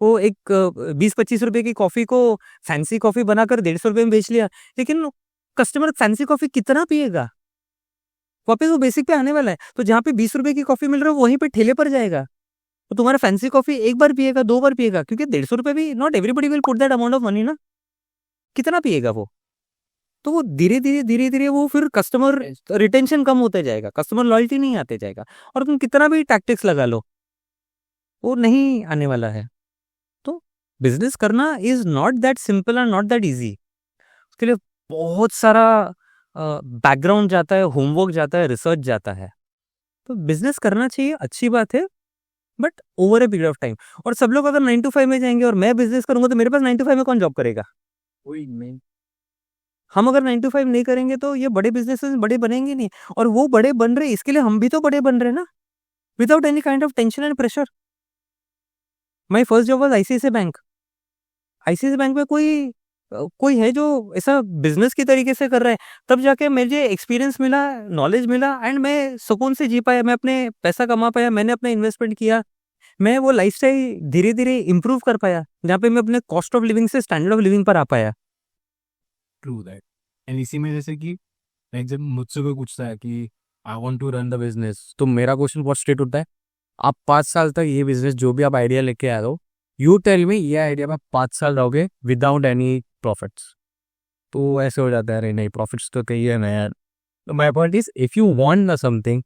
वो एक 20-25 रुपए की कॉफी को फैंसी कॉफी बनाकर 150 रुपए में बेच लिया, लेकिन कस्टमर फैंसी कॉफी कितना पिएगा? वापस वो बेसिक पे आने वाला है। तो जहाँ पे 20 रुपए की कॉफी मिल रहा है वहीं पे ठेले पर जाएगा, तो तुम्हारा फैंसी कॉफी एक बार पिएगा, 2 बार पिएगा, क्योंकि 150 रुपए भी not everybody will put that amount of money ना। कितना पिएगा वो? तो वो धीरे धीरे वो फिर कस्टमर रिटेंशन कम होते जाएगा, कस्टमर लॉयल्टी नहीं आते जाएगा, और तुम कितना भी टैक्टिक्स लगा लो वो नहीं आने वाला है। तो बिजनेस करना is not that simple and not that easy. उसके लिए बहुत सारा बैकग्राउंड जाता है, होमवर्क जाता है, रिसर्च जाता है। तो बिजनेस करना चाहिए, अच्छी बात है, but over a period of time. और सब लोग अगर 9 to 5 में जाएंगे और मैं बिजनेस करूंगा तो मेरे पास 9 to 5 में कौन जॉब करेगा? वही मैं हम अगर 9 to 5 नहीं करेंगे तो ये बड़े बिजनेसेस बड़े बनेंगे नहीं, और वो बड़े बन रहे इसके लिए हम भी तो बड़े बन रहे ना, without any kind of tension and pressure. My first job was ICICI bank. ICICI bank में कोई है जो ऐसा बिजनेस की तरीके से कर रहा है, तब जाके मुझे एक्सपीरियंस मिला, नॉलेज मिला, एंड मैं सुकून से जी पाया, मैं अपने पैसा कमा पाया, मैंने अपना इन्वेस्टमेंट किया, मैं वो लाइफस्टाइल धीरे धीरे इंप्रूव कर पाया, जहाँ पे मैं अपने कॉस्ट ऑफ लिविंग से स्टैंडर्ड ऑफ लिविंग पर आ पाया। True that. एंड इसी में जैसे कि लाइक जब मुझसे कोई पूछता है कि I want to run the business, तो मेरा क्वेश्चन बहुत स्ट्रेट होता है, आप 5 साल तक ये बिजनेस जो भी आप आइडिया लेके आ रहे हो, यू टेल मी ये आइडिया में 5 साल रहोगे विदाउट एनी प्रॉफिट्स? तो ऐसे हो जाता है, अरे नहीं प्रॉफिट्स तो कही है ना यार। तो my point is if you want ना समथिंग,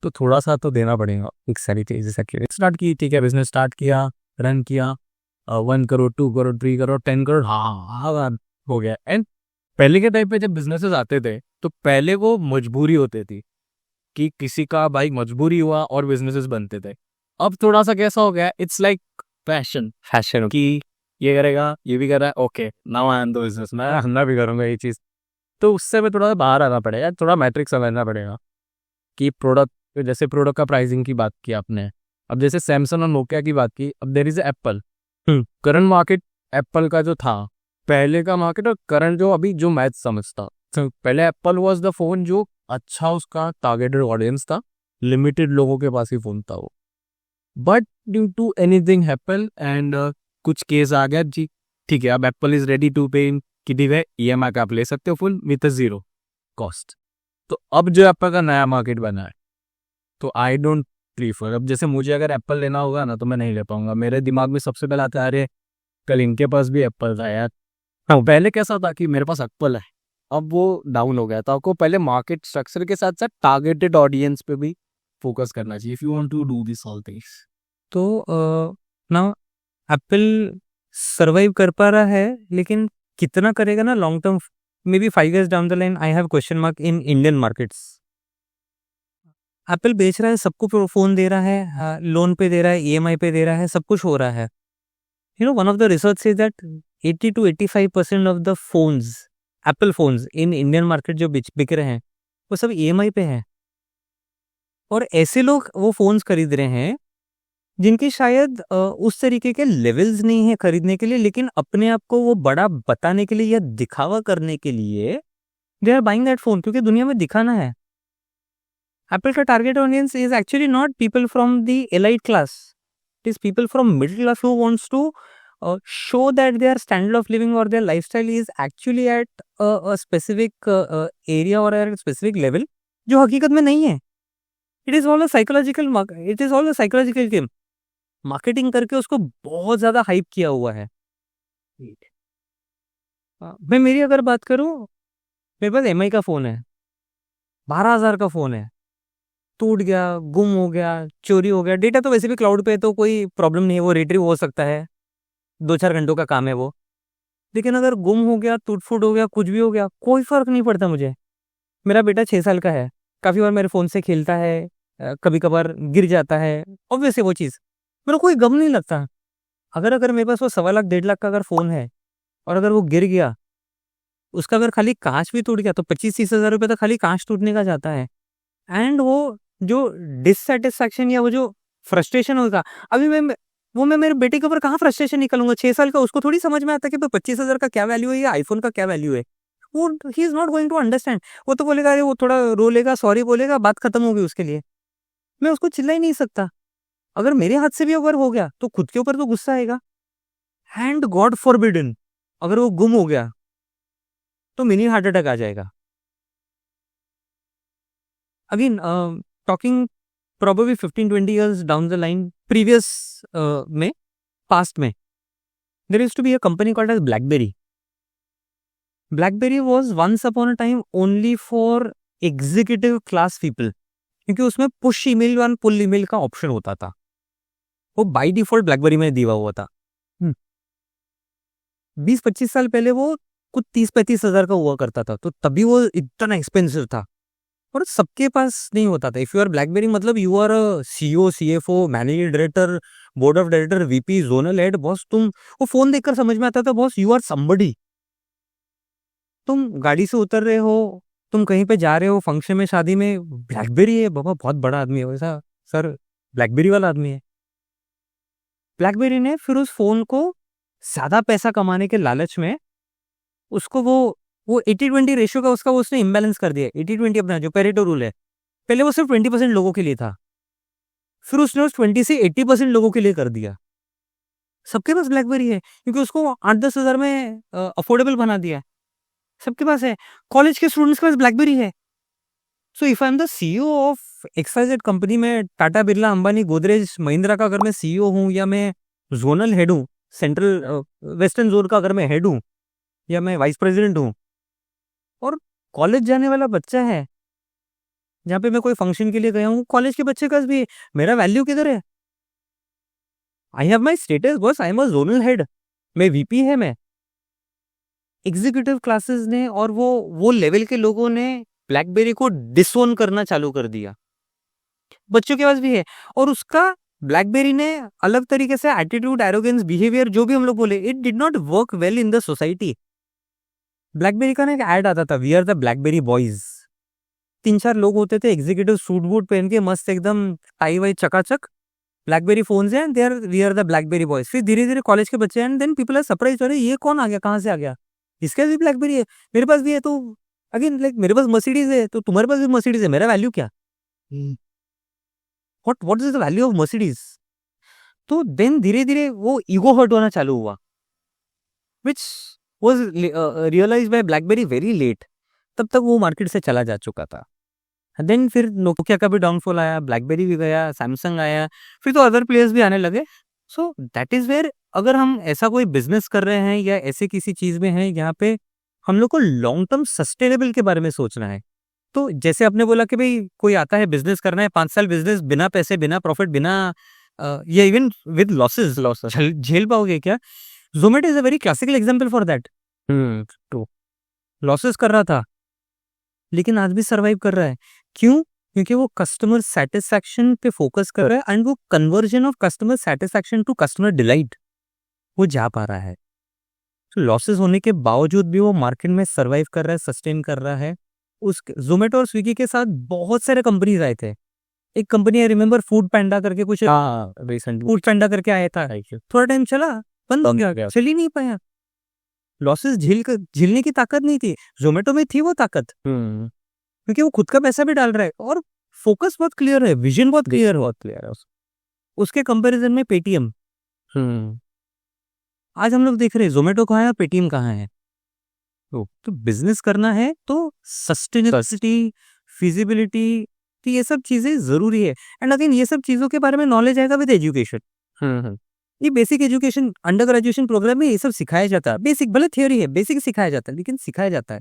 तो थोड़ा सा तो देना पड़ेगा एक सारी चीजें। इट्स नॉट की ठीक है बिजनेस स्टार्ट किया, रन किया, 1 करोड़ 2 करोड़ 3 करोड़ 10 करोड़, हाँ हो गया। एंड पहले के टाइम पे जब बिजनेसेस आते थे तो पहले वो मजबूरी होती थी कि किसी का भाई मजबूरी हुआ और बिजनेसेस बनते थे। अब थोड़ा सा कैसा हो गया, इट्स लाइक फैशन कि ये करेगा, ये भी कर रहा है, okay now I am the business, मैं भी करूंगा ये चीज। तो उससे में थोड़ा सा बाहर आना पड़ेगा, थोड़ा मैट्रिक्स समझना पड़ेगा कि प्रोडक्ट, जैसे प्रोडक्ट का प्राइसिंग की बात की आपने, अब जैसे सैमसंग और नोकिया की बात की, अब there is Apple. Current market Apple का जो था पहले का मार्केट, और करंट जो अभी जो मैच समझता, तो पहले एप्पल वाज द फोन जो अच्छा उसका टारगेटेड ऑडियंस था, लिमिटेड लोगों के पास ही फोन था वो। But due to anything Apple and कुछ केस आ गया जी, ठीक है अब एप्पल इज रेडी टू पे कि ठीक है EMI का आप ले सकते हो फुल विथ 0 कॉस्ट। तो अब जो एप्पल का नया मार्केट बना है, तो आई डोंट प्रीफर, अब जैसे मुझे अगर एप्पल लेना होगा ना तो मैं नहीं ले पाऊंगा। मेरे दिमाग में सबसे पहले आता है अरे कल इनके पास भी एप्पल था यार। हाँ पहले कैसा था कि मेरे पास एप्पल है, अब वो डाउन हो गया था। आपको पहले मार्केट स्ट्रक्चर के साथ साथ टारगेटेड ऑडियंस पे भी फोकस करना चाहिए if you want to do this all things. तो ना एप्पल सर्वाइव कर पा रहा है, लेकिन कितना करेगा ना long term, may be 5 years down the line, I have question mark in Indian markets. Apple बेच रहा है, सबको फोन दे रहा है, लोन पे दे रहा है, EMI पे दे रहा है, सब कुछ हो रहा है। You know one of the research says that 80 to 85% of the phones, Apple phones in Indian market जो बिक रहे हैं, वो सब EMI पे हैं। और ऐसे लोग वो फोन्स खरीद रहे हैं जिनके शायद उस तरीके के लेवल्स नहीं है खरीदने के लिए, लेकिन अपने आप को वो बड़ा बताने के लिए या दिखावा करने के लिए they are buying that phone, क्योंकि दुनिया में दिखाना है। एप्पल का target audience is actually not people from the elite class, it is people from middle class who wants to show that their standard of living or their lifestyle is actually at a specific area or a specific level, जो हकीकत में नहीं है। It is all a psychological, it is all a psychological game. Marketing करके उसको बहुत ज्यादा hype किया हुआ है। मैं मेरी अगर बात करूं, मेरे पास MI का फोन है, 12,000 का फोन है, टूट गया, गुम हो गया, चोरी हो गया, डेटा तो वैसे भी क्लाउड पे है तो कोई प्रॉब्लम नहीं है, वो रिट्रीव हो सकता है, 2-4 घंटों का काम है वो। लेकिन अगर गुम हो गया, टूट फूट हो गया, कुछ भी हो गया, कोई फर्क नहीं पड़ता मुझे। मेरा बेटा 6 साल का है, काफी बार मेरे फोन से खेलता है, कभी कभार गिर जाता है, ऑब्वियसली वो चीज मेरे को कोई गम नहीं लगता। अगर मेरे पास वो 1.25 लाख 1.5 लाख का अगर फोन है, और अगर वो गिर गया, उसका अगर खाली कांच भी टूट गया तो 25-30 हज़ार रुपए तो खाली कांच टूटने का जाता है। एंड वो जो डिससैटिस्फैक्शन या वो जो फ्रस्ट्रेशन होगा, अभी मैं मेरे बेटे के ऊपर कहाँ फ्रस्ट्रेशन निकालूंगा? 6 साल का, उसको थोड़ी समझ में आता है कि 25,000 का क्या वैल्यू है या आईफोन का क्या वैल्यू है। वो ही is not going to understand. वो तो बोलेगा, अरे वो थोड़ा रो लेगा, सॉरी बोलेगा, बात खत्म होगी उसके लिए। मैं उसको चिल्ला ही नहीं सकता। अगर मेरे हाथ से भी अगर हो गया तो खुद के ऊपर तो गुस्सा आएगा। एंड गॉड फॉरबिडन, अगर वो गुम हो गया तो मिनी हार्ट अटैक आ जाएगा। Again talking probably 15-20 years down the line, previous में past में there used to be a company called as BlackBerry. BlackBerry was once upon a time only for executive class people, क्योंकि उसमें push email और पुल email का option होता था। वो by default BlackBerry में दिया हुआ था। 20-25 साल पहले वो कुछ 30-35 हज़ार का हुआ करता था, तो तभी वो इतना एक्सपेंसिव था और सबके पास नहीं होता था। इफ यू आर ब्लैकबेरी मतलब you are CEO, CFO, managing director, board of director, VP, zonal head, boss, तुम वो फोन देखकर समझ में आता था बॉस यू आर समबडी। तुम गाड़ी से उतर रहे हो, तुम कहीं पे जा रहे हो फंक्शन में, शादी में, ब्लैकबेरी है बाबा, बहुत बड़ा आदमी है वैसा, सर ब्लैकबेरी वाला आदमी है। ब्लैकबेरी ने फिर उस फोन को ज्यादा पैसा कमाने के लालच में उसको वो 80-20 रेशियो का उसका उसने इम्बैलेंस कर दिया। 80-20 अपना जो पेरेटो रूल है, पहले वो सिर्फ 20% लोगों के लिए था, फिर उसने उस 20 से 80% लोगों के लिए कर दिया। सबके पास ब्लैकबेरी है क्योंकि उसको 8-10 हज़ार में अफोर्डेबल बना दिया है। सबके पास है। कॉलेज के स्टूडेंट्स के पास ब्लैकबेरी है। So if I am the CEO of XYZ company में, टाटा, बिरला, अंबानी, गोदरेज, महिंद्रा का अगर मैं सीईओ हूँ या मैं जोनल हेड हूँ, सेंट्रल वेस्टर्न जोन का अगर मैं हेड हूँ या मैं वाइस प्रेसिडेंट हूँ, और कॉलेज जाने वाला बच्चा है, जहाँ पे मैं कोई फंक्शन के लिए गया हूँ, कॉलेज के बच्चे का भी, मेरा वैल्यू किधर है? I have my status boss, I am a zonal head, मैं वीपी है। मैं एग्जीक्यूटिव क्लासेस ने और वो लेवल के लोगों ने ब्लैकबेरी को डिसोन करना चालू कर दिया। बच्चों के पास भी है और उसका ब्लैकबेरी ने अलग तरीके से एटीट्यूड, एरोगेंस, बिहेवियर जो भी हम लोग बोले, it did not work well in the society. BlackBerry का ना एक ऐड आता था, we are the BlackBerry boys. 3-4 लोग होते थे एग्जीक्यूटिव सूट बूट पहन के, मस्त एकदम टाई वाई चकाचक, ब्लैकबेरी फोन्स हैं, they are we are the BlackBerry boys. फिर धीरे धीरे कॉलेज के बच्चे, and then people are surprise, अरे ये कौन आ गया, कहाँ से आ गया, इसके पास भी ब्लैकबेरी है, मेरे पास भी है। तो अगेन लाइक मेरे पास मर्सिडीज है तो तुम्हारे पास भी मर्सिडीज है, मेरा वैल्यू क्या? What is the value of Mercedes? तो देन धीरे धीरे वो ईगो हर्ट होना चालू हुआ, which was realise by BlackBerry very late. तब तक वो मार्केट से चला जा चुका था। देन फिर नोकिया का भी डाउनफॉल आया, ब्लैकबेरी भी गया, सैमसंग आया, फिर तो अदर प्लेयर्स भी आने लगे। सो दैट इज वेयर, अगर हम ऐसा कोई बिजनेस कर रहे हैं या ऐसे किसी चीज में है यहाँ पे हम लोग को लॉन्ग टर्म सस्टेनेबल के बारे में सोचना है। तो जैसे आपने बोला कि भाई कोई आता है बिजनेस करना है, 5 साल बिजनेस बिना पैसे, बिना प्रॉफिट, बिना या इवन विद लॉसेस झेल पाओगे क्या? Zomato is a very classical example for that. तो लॉसेस कर रहा था लेकिन आज भी सरवाइव कर रहा है। क्यों? क्योंकि वो कस्टमर सेटिस्फैक्शन पे फोकस कर रहा है एंड वो conversion of customer satisfaction to customer delight वो जा पा रहा है। तो लॉसेस होने के बावजूद भी वो मार्केट में सरवाइव कर रहा है, सस्टेन कर रहा है। उस जोमेटो और स्विगी के साथ बहुत सारे कंपनीज आए थे। एक कंपनी आई रिमेम्बर, फूड पैंडा करके कुछ, रिसेंट फूड पैंडा करके आया था, थोड़ा टाइम चला, बंद हो गया, चल ही नहीं पाया। लॉसेस झेलने की ताकत नहीं थी, जोमेटो में थी वो ताकत, क्योंकि वो खुद का पैसा भी डाल रहा है और फोकस बहुत क्लियर है, विजन बहुत क्लियर है। उसके कंपैरिजन में पेटीएम, आज हम लोग देख रहे हैं जोमेटो कहाँ है और पेटीएम कहाँ है। तो बिजनेस करना है तो सस्टेनेबिलिटी, फिजिबिलिटी, तो ये सब चीजें जरूरी है। एंड अगेन ये सब चीजों के बारे में नॉलेज आएगा विद एजुकेशन। ये basic education under graduation programme में ये सब सिखाया जाता है। बेसिक, भले थियोरी है, बेसिक सिखाया जाता है, लेकिन सिखाया जाता है।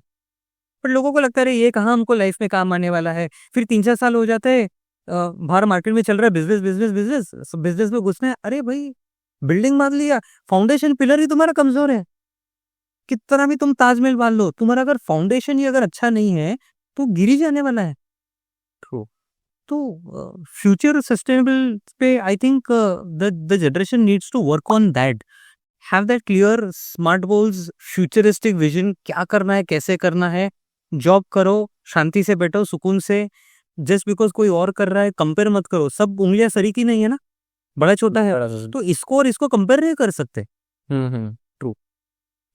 पर लोगों को लगता है ये कहाँ हमको लाइफ में काम आने वाला है। फिर 3-4 साल हो जाते हैं, बाहर मार्केट में चल रहा है बिजनेस बिजनेस बिजनेस, बिजनेस में घुसना है, अरे भाई बिल्डिंग बांध लिया, फाउंडेशन पिलर ही तुम्हारा कमजोर है। कितना भी तुम ताजमहल बांध लो, तुम्हारा अगर फाउंडेशन ही अगर अच्छा नहीं है तो गिर ही जाने वाला है। तो फ्यूचर सस्टेनेबल पे I think the generation needs to work on that, have that clear smart goals, futuristic vision, क्या करना है, कैसे करना है, जॉब करो, शांति से बैठो, सुकून से, जस्ट बिकॉज कोई और कर रहा है कंपेयर मत करो, सब उंगलियां सरी की नहीं है ना, बड़ा छोटा है, तो इसको और इसको कंपेयर नहीं कर सकते। ट्रू।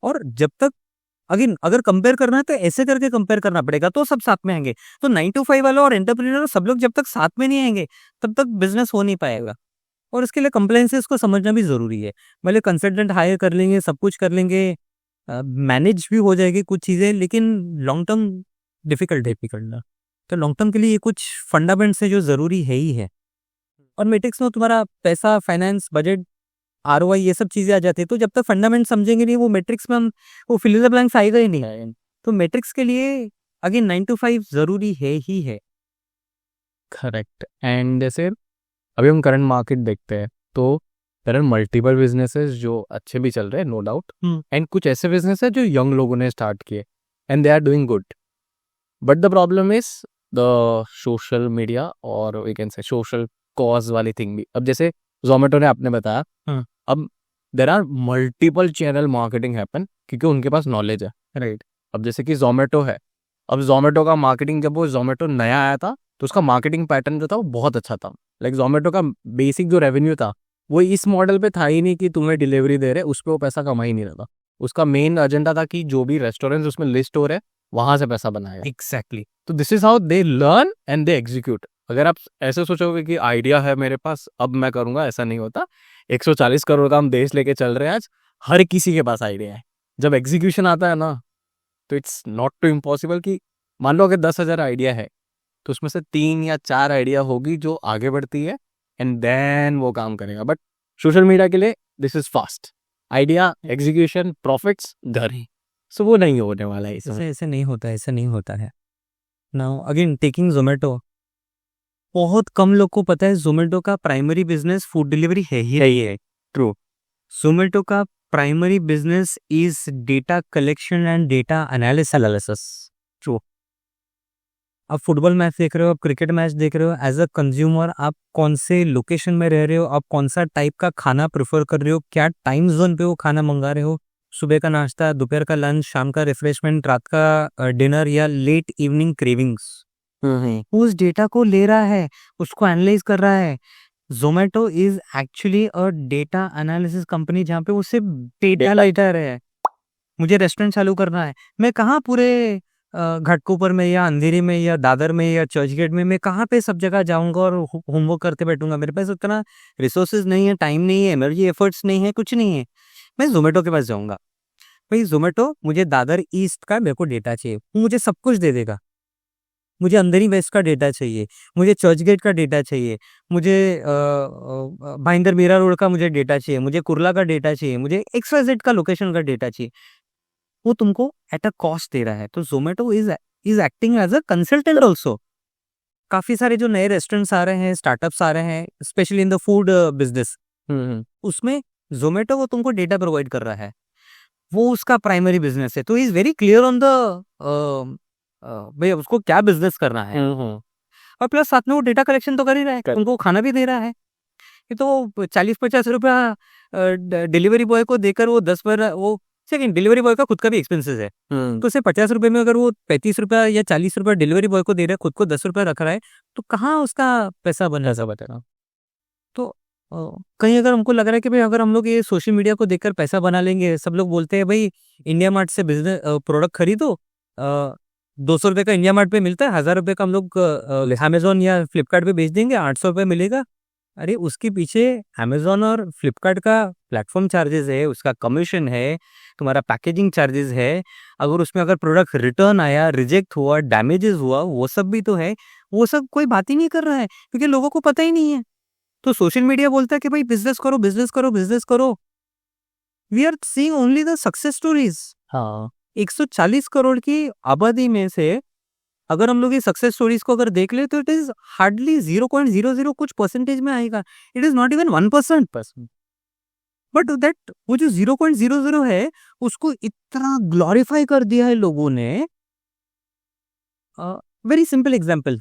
और जब तक अगेन अगर कंपेयर करना है तो ऐसे करके कंपेयर करना पड़ेगा, तो सब साथ में आएंगे। तो 9 to 5 वाला और एंटरप्रेन्योर सब लोग जब तक साथ में नहीं आएंगे तब तक बिजनेस हो नहीं पाएगा। और इसके लिए कंप्लायंसेस को समझना भी जरूरी है। भले कंसल्टेंट हायर कर लेंगे, सब कुछ कर लेंगे, मैनेज भी हो जाएगी कुछ चीजें, लेकिन लॉन्ग टर्म डिफिकल्ट है पकड़ना। तो लॉन्ग टर्म के लिए ये कुछ फंडामेंट्स है जो जरूरी है ही है। और मैट्रिक्स में तुम्हारा पैसा, फाइनेंस, बजट, ROI ये सब चीजें आ जाती है। तो जब तक फंडामेंट समझेंगे नहीं, वो मैट्रिक्स में हम वो फिल इन द ब्लैंक्स आएगा ही नहीं। तो मैट्रिक्स के लिए अगेन 9 to 5 जरूरी है ही है। करेक्ट। एंड जैसे अभी हम करंट मार्केट देखते हैं तो देयर आर मल्टीपल बिजनेसेस जो अच्छे भी चल रहे हैं, नो डाउट, एंड कुछ ऐसे बिजनेस है जो यंग लोगों ने स्टार्ट किए and they are doing good, but the problem is the social media और we can say social cause वाली थिंग भी। अब जैसे जोमेटो ने आपने बताया, अब there are multiple channel marketing happen क्योंकि उनके पास नॉलेज है, राइट। अब जैसे कि जोमेटो है, अब जोमेटो का मार्केटिंग, जब वो जोमेटो नया आया था तो उसका मार्केटिंग पैटर्न जो था वो बहुत अच्छा था। लाइक जोमेटो का बेसिक जो रेवेन्यू था वो इस मॉडल पे था ही नहीं कि तुम्हें डिलीवरी दे रहे, उस पर वो पैसा कमा ही नहीं रहा था। उसका मेन एजेंडा था कि जो भी रेस्टोरेंट्स उसमें लिस्ट हो रहे वहां से पैसा बनाएगा। एग्जैक्टली। तो this is how they learn and they execute. अगर आप ऐसे सोचोगे कि आइडिया है मेरे पास अब मैं करूंगा, ऐसा नहीं होता। 140 करोड़ का हम देश लेके चल रहे हैं आज, हर किसी के पास आइडिया है। जब एग्जीक्यूशन आता है ना तो इट्स नॉट टू इम्पॉसिबल कि मान लो अगर 10,000 आइडिया है तो उसमें से 3 या 4 आइडिया होगी जो आगे बढ़ती है एंड देन वो काम करेगा। बट सोशल मीडिया के लिए this is fast, idea, execution, profits, घर ही। सो वो नहीं होने वाला है इसमें। ऐसे नहीं होता, ऐसे नहीं होता है। नाउ अगेन टेकिंग जोमेटो, बहुत कम लोग को पता है जोमेटो का प्राइमरी बिजनेस फूड डिलीवरी है ही है। ट्रू। जोमेटो का primary business is data collection and data analysis. True. आप फुटबॉल मैच देख रहे हो, आप क्रिकेट मैच देख रहे हो, एज अ कंज्यूमर आप कौन से लोकेशन में रह रहे हो, आप कौन सा टाइप का खाना प्रेफर कर रहे हो, क्या टाइम जोन पे वो खाना मंगा रहे हो, सुबह का नाश्ता, दोपहर का लंच, शाम का रिफ्रेशमेंट, रात का डिनर या लेट इवनिंग क्रेविंग्स, उस डेटा को ले रहा है, उसको एनालाइज कर रहा है। Zomato is actually a data analysis company जहाँ पे वो सिर्फ डेटा लाइटर है। मुझे रेस्टोरेंट चालू करना है, मैं कहाँ पूरे घाटकोपर में या अंधेरी में या दादर में या चर्चगेट में, मैं कहाँ पे सब जगह जाऊंगा और होमवर्क करते बैठूंगा। मेरे पास उतना रिसोर्सेज नहीं है, टाइम नहीं है, एनर्जी एफर्ट्स नहीं है, कुछ नहीं है। मैं जोमेटो के पास जाऊंगा। भाई जोमेटो मुझे दादर ईस्ट का मेरे को डेटा चाहिए, वो मुझे सब कुछ दे देगा। मुझे अंधेरी वेस्ट का डेटा चाहिए, मुझे चर्चगेट का डेटा चाहिए, मुझे भाईंदर मीरा रोड का मुझे डेटा चाहिए, मुझे कुर्ला का डेटा चाहिए, मुझे XYZ का लोकेशन का डेटा चाहिए। वो तुमको एट अ कॉस्ट दे रहा है। तो Zomato is acting as a consultant also. काफी सारे जो नए रेस्टोरेंट्स आ रहे हैं, स्टार्टअप्स आ रहे हैं, specially in the food business, उसमें जोमेटो वो तुमको डेटा प्रोवाइड कर रहा है, वो उसका प्राइमरी बिजनेस है। तो is very clear on the भाई उसको क्या बिजनेस करना है। और प्लस साथ में वो डेटा कलेक्शन तो कर ही रहा है, उनको खाना भी दे रहा है। ये तो 40-50 रुपया डिलीवरी बॉय को देकर वो 10 पर वो, सेकंड डिलीवरी बॉय का खुद का भी एक्सपेंसेस है, तो उसे 50 रुपए में अगर वो 35 रुपया या 40 रुपया डिलीवरी बॉय को दे रहा है, खुद को 10 रुपया रख रहा है, तो कहाँ उसका पैसा बन रहा है। तो कहीं अगर हमको लग रहा है कि भाई अगर हम लोग ये सोशल मीडिया को देखकर पैसा बना लेंगे, सब लोग बोलते हैं भाई इंडिया मार्ट से बिजनेस प्रोडक्ट खरीदो, 200 रुपये का इंडिया मार्ट पे मिलता है, 1000 रुपये का हम लोग अमेजोन या फ्लिपकार्ट पे बेच देंगे, 800 रुपये मिलेगा। अरे उसके पीछे अमेजोन और फ्लिपकार्ट का प्लेटफॉर्म चार्जेस है, उसका कमीशन है, तुम्हारा पैकेजिंग चार्जेस है, अगर उसमें अगर प्रोडक्ट रिटर्न आया, रिजेक्ट हुआ, डैमेजेस हुआ, वो सब भी तो है। वो सब कोई बात ही नहीं कर रहा है क्योंकि लोगों को पता ही नहीं है। तो सोशल मीडिया बोलता है कि भाई बिजनेस करो, बिजनेस करो, बिजनेस करो। We are seeing only the success stories. हाँ, 140 करोड़ की आबादी में से अगर हम लोग ये सक्सेस स्टोरीज को अगर देख ले तो इट इज हार्डली 0.00 कुछ परसेंटेज में आएगा। It is not even 1%। But that वो जो 0.00 है उसको इतना ग्लोरीफाई कर दिया है लोगों ने। वेरी सिंपल एग्जाम्पल,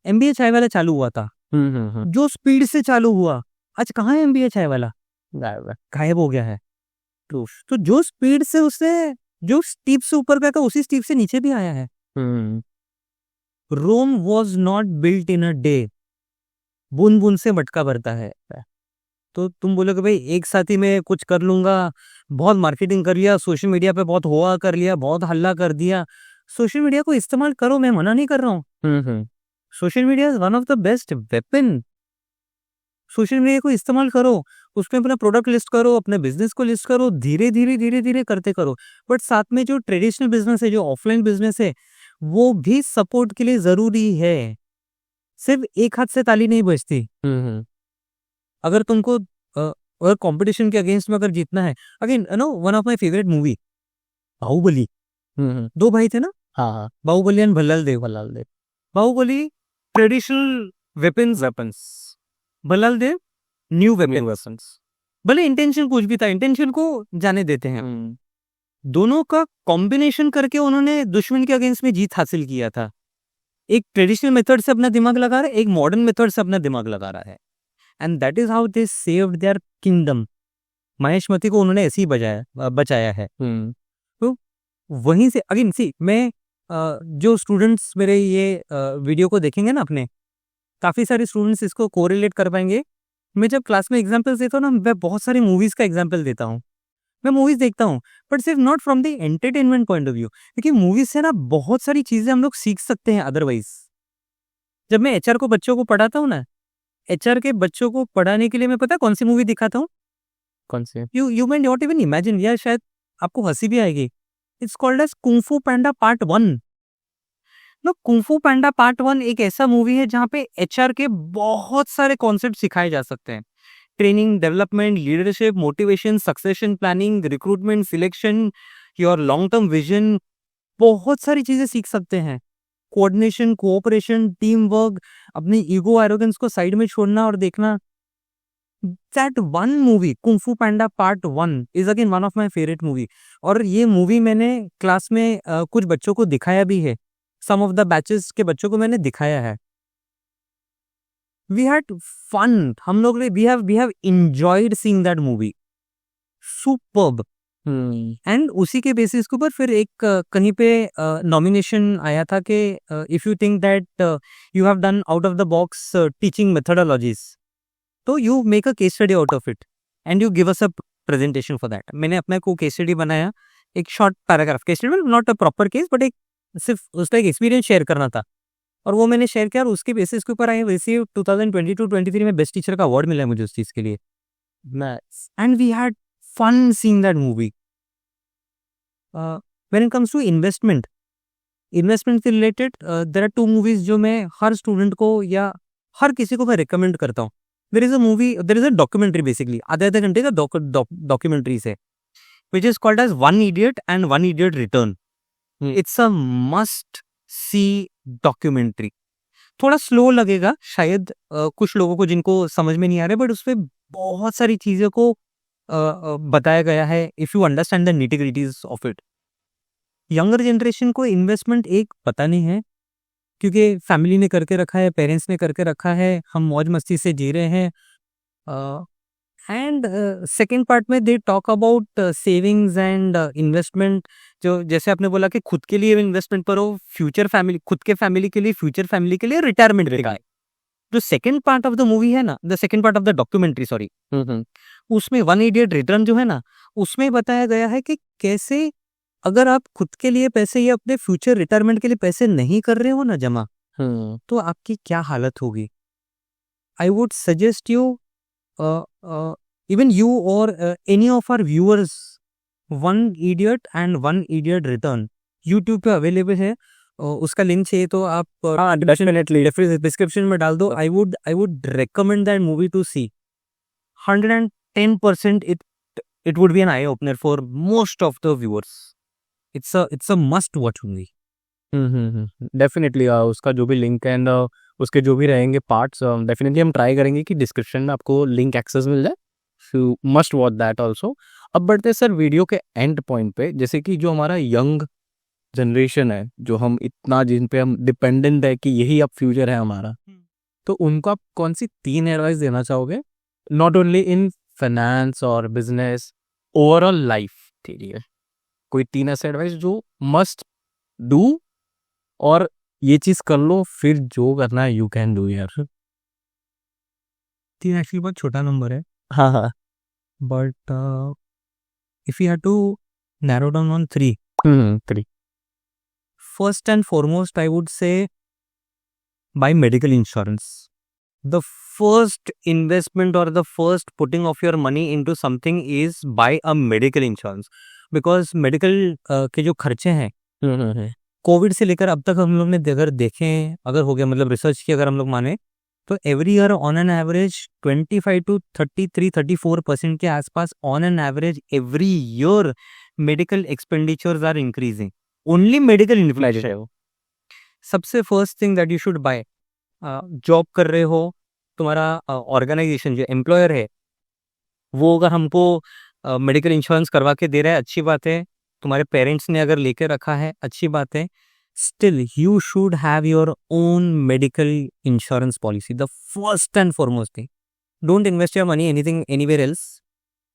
MBA चाय वाला चालू हुआ था, जो स्पीड से चालू हुआ, आज कहाँ है MBA चाय वाला? गायब हो गया है। ट्रू। तो जो स्पीड से उससे जो स्टीप से ऊपर गया था उसी स्टीप से नीचे भी आया है। Rome was not built in a day, बूंद बूंद से मटका भरता है। तो तुम बोलोगे भाई एक साथ ही मैं कुछ कर लूंगा, बहुत मार्केटिंग कर लिया, सोशल मीडिया पे बहुत हुआ कर लिया, बहुत हल्ला कर दिया। सोशल मीडिया को इस्तेमाल करो, मैं मना नहीं कर रहा हूँ। Social media is one of the best weapon. Social media को इस्तेमाल करो, उसमें अपना प्रोडक्ट लिस्ट करो, अपने बिजनेस को लिस्ट करो, धीरे धीरे धीरे धीरे करते करो। बट साथ में जो ट्रेडिशनल बिजनेस है, जो ऑफलाइन बिजनेस है, वो भी सपोर्ट के लिए जरूरी है। सिर्फ एक हाथ से ताली नहीं बजती। अगर तुमको अगर कंपटीशन के अगेंस्ट में अगर जीतना है, again no one of my favourite movie Baahubali. दो भाई थे ना, हाँ, Baahubali and Bhallaladeva. Baahubali traditional weapons, Bhallaladeva new weapons. भले इंटेंशन कुछ भी था, इंटेंशन को जाने देते हैं। दोनों का कॉम्बिनेशन करके उन्होंने दुश्मन के अगेंस्ट में जीत हासिल किया था। एक ट्रेडिशनल मेथड से अपना दिमाग लगा रहा है, एक मॉडर्न मेथड से अपना दिमाग लगा रहा है, and that is how they saved there kingdom. Mahishmati को उन्होंने ऐसे ही बचाया है। तो वहीं से अगेन सी मैं जो स्टूडेंट्स मेरे ये वीडियो को देखेंगे ना, अपने काफ़ी सारे स्टूडेंट्स इसको कोरिलेट कर पाएंगे। मैं जब क्लास में एग्जाम्पल्स देता हूँ ना, मैं बहुत सारी मूवीज़ का एग्जाम्पल देता हूँ। मैं मूवीज़ देखता हूँ, बट सिर्फ not from the entertainment point of view, क्योंकि मूवीज़ से ना बहुत सारी चीज़ें हम लोग सीख सकते हैं अदरवाइज। जब मैं एचआर को बच्चों को पढ़ाता हूँ ना, एचआर के बच्चों को पढ़ाने के लिए मैं पता कौन सी मूवी दिखाता हूँ? कौन से? You may not even imagine, या शायद आपको हंसी भी आएगी। It's called as kung Fu Panda part 1। No, kung Fu Panda part 1 एक ऐसा मूवी है जहाँ पे एचआर के बहुत सारे कॉन्सेप्ट सिखाए जा सकते हैं। Training, development, leadership, motivation, succession planning, recruitment, selection, your long term vision, बहुत सारी चीजें सीख सकते हैं। कोऑर्डिनेशन, कोऑपरेशन, टीम वर्क, अपनी ईगो एरोगेंस को साइड में छोड़ना और देखना। That one movie Kung Fu Panda part 1 is again one of my favourite movie. और ये मूवी मैंने क्लास में कुछ बच्चों को दिखाया भी है। सम ऑफ द बैचेस के बच्चों को मैंने दिखाया है। वी हैड फन, हम लोग we have enjoyed seeing that movie, superb. And उसी के बेसिस के ऊपर फिर एक कहीं पे नॉमिनेशन आया था कि if you think that you have done out of the box teaching methodologies, तो you make a case study out of it and you give us a presentation for that. मैंने अपने को केस स्टडी बनाया, एक short paragraph case study, not a proper case, but एक सिर्फ उसका एक एक्सपीरियंस शेयर करना था, और वो मैंने शेयर किया। और उसके बेसिस के ऊपर आई रिसीव 2022-23 में बेस्ट टीचर का अवार्ड मिला है मुझे उस चीज के लिए। And we had fun seeing that movie. When it comes to investment से रिलेटेड देयर आर 2 मूवीज जो मैं हर स्टूडेंट को या हर किसी को मैं रिकमेंड करता हूँ। There is a documentary, basically आधे घंटे का डॉक्यूमेंट्री है, which is called as one idiot and one idiot return. It's a must see documentary. थोड़ा स्लो लगेगा शायद कुछ लोगों को जिनको समझ में नहीं आ रहा है, बट उसमें बहुत सारी चीजों को बताया गया है if you understand the nitty-gritties of it. Younger generation को इन्वेस्टमेंट एक पता नहीं है, क्योंकि फैमिली ने करके रखा है, पेरेंट्स ने करके रखा है, हम मौज मस्ती से जी रहे हैं। एंड सेकेंड पार्ट में they talk about savings and investment. जो जैसे आपने बोला कि खुद के लिए इन्वेस्टमेंट करो, फ्यूचर फैमिली, खुद के फैमिली के लिए, फ्यूचर फैमिली के लिए रिटायरमेंट रहेगा। जो second part of the movie है ना, the second part of the documentary, sorry, उसमें वन इडियट रिटर्न जो है ना, उसमें बताया गया है कि कैसे अगर आप खुद के लिए पैसे या अपने फ्यूचर रिटायरमेंट के लिए पैसे नहीं कर रहे हो ना जमा, तो आपकी क्या हालत होगी। I would suggest you, even you or any of our viewers, one idiot and one idiot return YouTube पे अवेलेबल है। उसका लिंक चाहिए तो आप डिस्क्रिप्शन में डाल दो। I would recommend that movie to see 110%। It would be an eye opener for most of the viewers. It's a must watch movie. Definitely उसका जो भी लिंक एंड उसके जो भी रहेंगे पार्ट्स, डेफिनेटली हम ट्राई करेंगे कि डिस्क्रिप्शन में आपको लिंक एक्सेस मिल जाए। You must watch that also. अब बढ़ते सर वीडियो के एंड पॉइंट पे, जैसे कि जो हमारा यंग जनरेशन है, जो हम इतना जिन पे हम डिपेंडेंट है कि यही अब फ्यूचर है हमारा, तो उनको आप कौन सी 3 एडवाइस देना चाहोगे, नॉट ओनली इन फाइनेंस और बिजनेस, ओवरऑल लाइफ के लिए कोई 3 ऐसे एडवाइस जो मस्ट डू, और ये चीज कर लो फिर जो करना है यू कैन डू यार। 3 एक्चुअली बहुत छोटा नंबर है, हाँ हाँ। But if you have to narrow down on 3, 3। first and foremost, I would say buy medical insurance. The first investment or the first putting of your money into something is buy a medical insurance. Because medical के जो खर्चे हैं Covid से लेकर अब तक हम लोग ने अगर देखें, अगर हो गया मतलब रिसर्च की अगर हम लोग माने तो every year on an average 25 to 33-34% के आसपास on an average every year medical expenditures are increasing, only medical inflation. सबसे first thing that you should buy, job कर रहे हो, तुम्हारा ऑर्गेनाइजेशन जो एम्प्लॉयर है वो अगर हमको मेडिकल इंश्योरेंस करवा के दे रहा है, अच्छी बात है। तुम्हारे पेरेंट्स ने अगर लेके रखा है, अच्छी बात है। Still you should have your own medical insurance policy, the first and foremost thing. Don't invest your money anything anywhere else.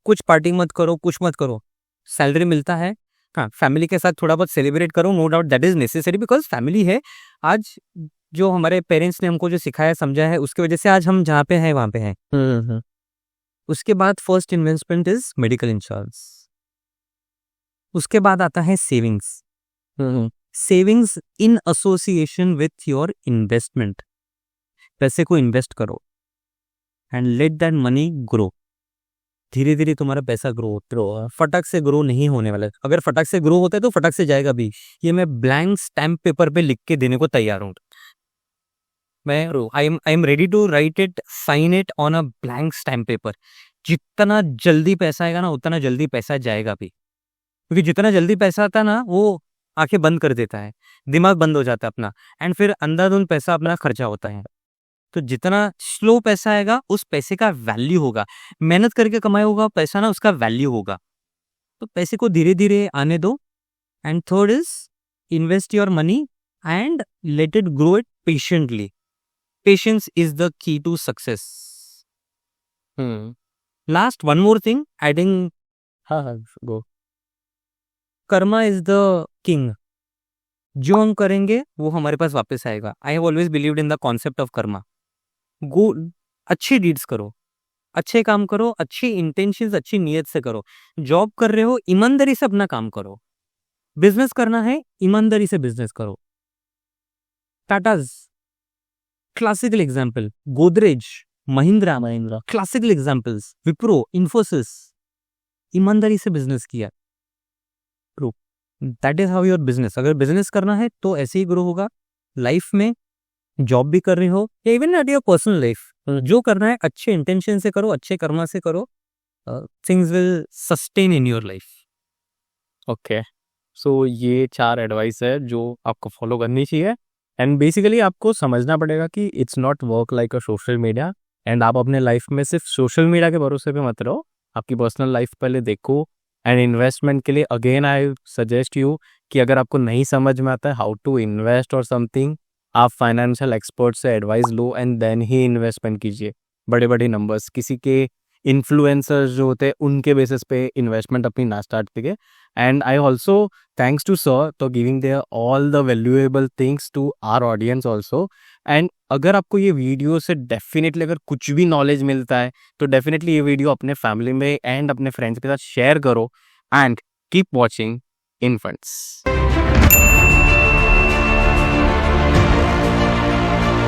कुछ पार्टी मत करो, कुछ मत करो, सैलरी मिलता है, हाँ फैमिली के साथ थोड़ा बहुत सेलिब्रेट करो, no doubt that is necessary, because family है। आज जो हमारे पेरेंट्स ने हमको जो सिखाया समझा है उसकी वजह से आज हम जहाँ पे हैं वहाँ पे हैं। उसके बाद first investment is medical insurance. उसके बाद आता है savings. Savings in association with your investment. पैसे को इन्वेस्ट करो and let that money grow. धीरे धीरे तुम्हारा पैसा ग्रो फटक से ग्रो नहीं होने वाला है। अगर फटक से ग्रो होता है तो फटक से जाएगा भी। ये मैं ब्लैंक स्टैम्प पेपर पे लिख के देने को तैयार हूँ। मैं I am ready to write it, sign it on a blank stamp paper. जितना जल्दी पैसा आएगा ना उतना जल्दी पैसा जाएगा भी, क्योंकि जितना जल्दी पैसा आता है ना वो आंखें बंद कर देता है, दिमाग बंद हो जाता है अपना, एंड फिर अंधाधुंध पैसा अपना खर्चा होता है। तो जितना स्लो पैसा आएगा उस पैसे का वैल्यू होगा। मेहनत करके कमाया होगा पैसा ना, उसका वैल्यू होगा। तो पैसे को धीरे धीरे आने दो। And third is invest your money and let it grow it patiently. Patience is the key to success. Last one more thing adding, हाँ go. Karma is the king. जो हम करेंगे वो हमारे पास वापस आएगा। I have always believed in the concept of karma. Go, अच्छी डीड्स करो, अच्छे काम करो, अच्छी इंटेंशंस, अच्छी नीयत से करो। जॉब कर रहे हो, ईमानदारी से अपना काम करो। बिजनेस करना है, ईमानदारी से बिजनेस करो। Tatas classical example, Godrej, Mahindra classical examples, Wipro, Infosys, ईमानदारी से बिजनेस किया। True, that is how your business. अगर बिजनेस करना है तो ऐसे ही ग्रो होगा। लाइफ में जॉब भी कर रहे हो या even at your personal life, जो करना है अच्छे इंटेंशन से करो, अच्छे कर्मा से करो। Things will sustain in your life. Okay, so ये 4 एडवाइस है जो आपको फॉलो करनी चाहिए। एंड बेसिकली आपको समझना पड़ेगा कि it's not work like a social media, and आप अपने लाइफ में सिर्फ सोशल मीडिया के भरोसे पे मत रहो, आपकी पर्सनल लाइफ पहले देखो। एंड इन्वेस्टमेंट के लिए अगेन आई सजेस्ट यू कि अगर आपको नहीं समझ में आता है हाउ टू इन्वेस्ट और समथिंग, आप फाइनेंशियल एक्सपर्ट से एडवाइस लो एंड देन ही इन्वेस्टमेंट कीजिए। बड़े बड़े नंबर्स, किसी के इन्फ्लुएंसर्स जो होते हैं उनके बेसिस पे इन्वेस्टमेंट अपनी ना स्टार्ट कीजिए। And I also thanks to sir to giving their all the valuable things to our audience also. And अगर आपको ये वीडियो से डेफिनेटली अगर कुछ भी नॉलेज मिलता है तो डेफिनेटली ये वीडियो अपने फैमिली में एंड अपने फ्रेंड्स के साथ शेयर करो। And keep watching in funds.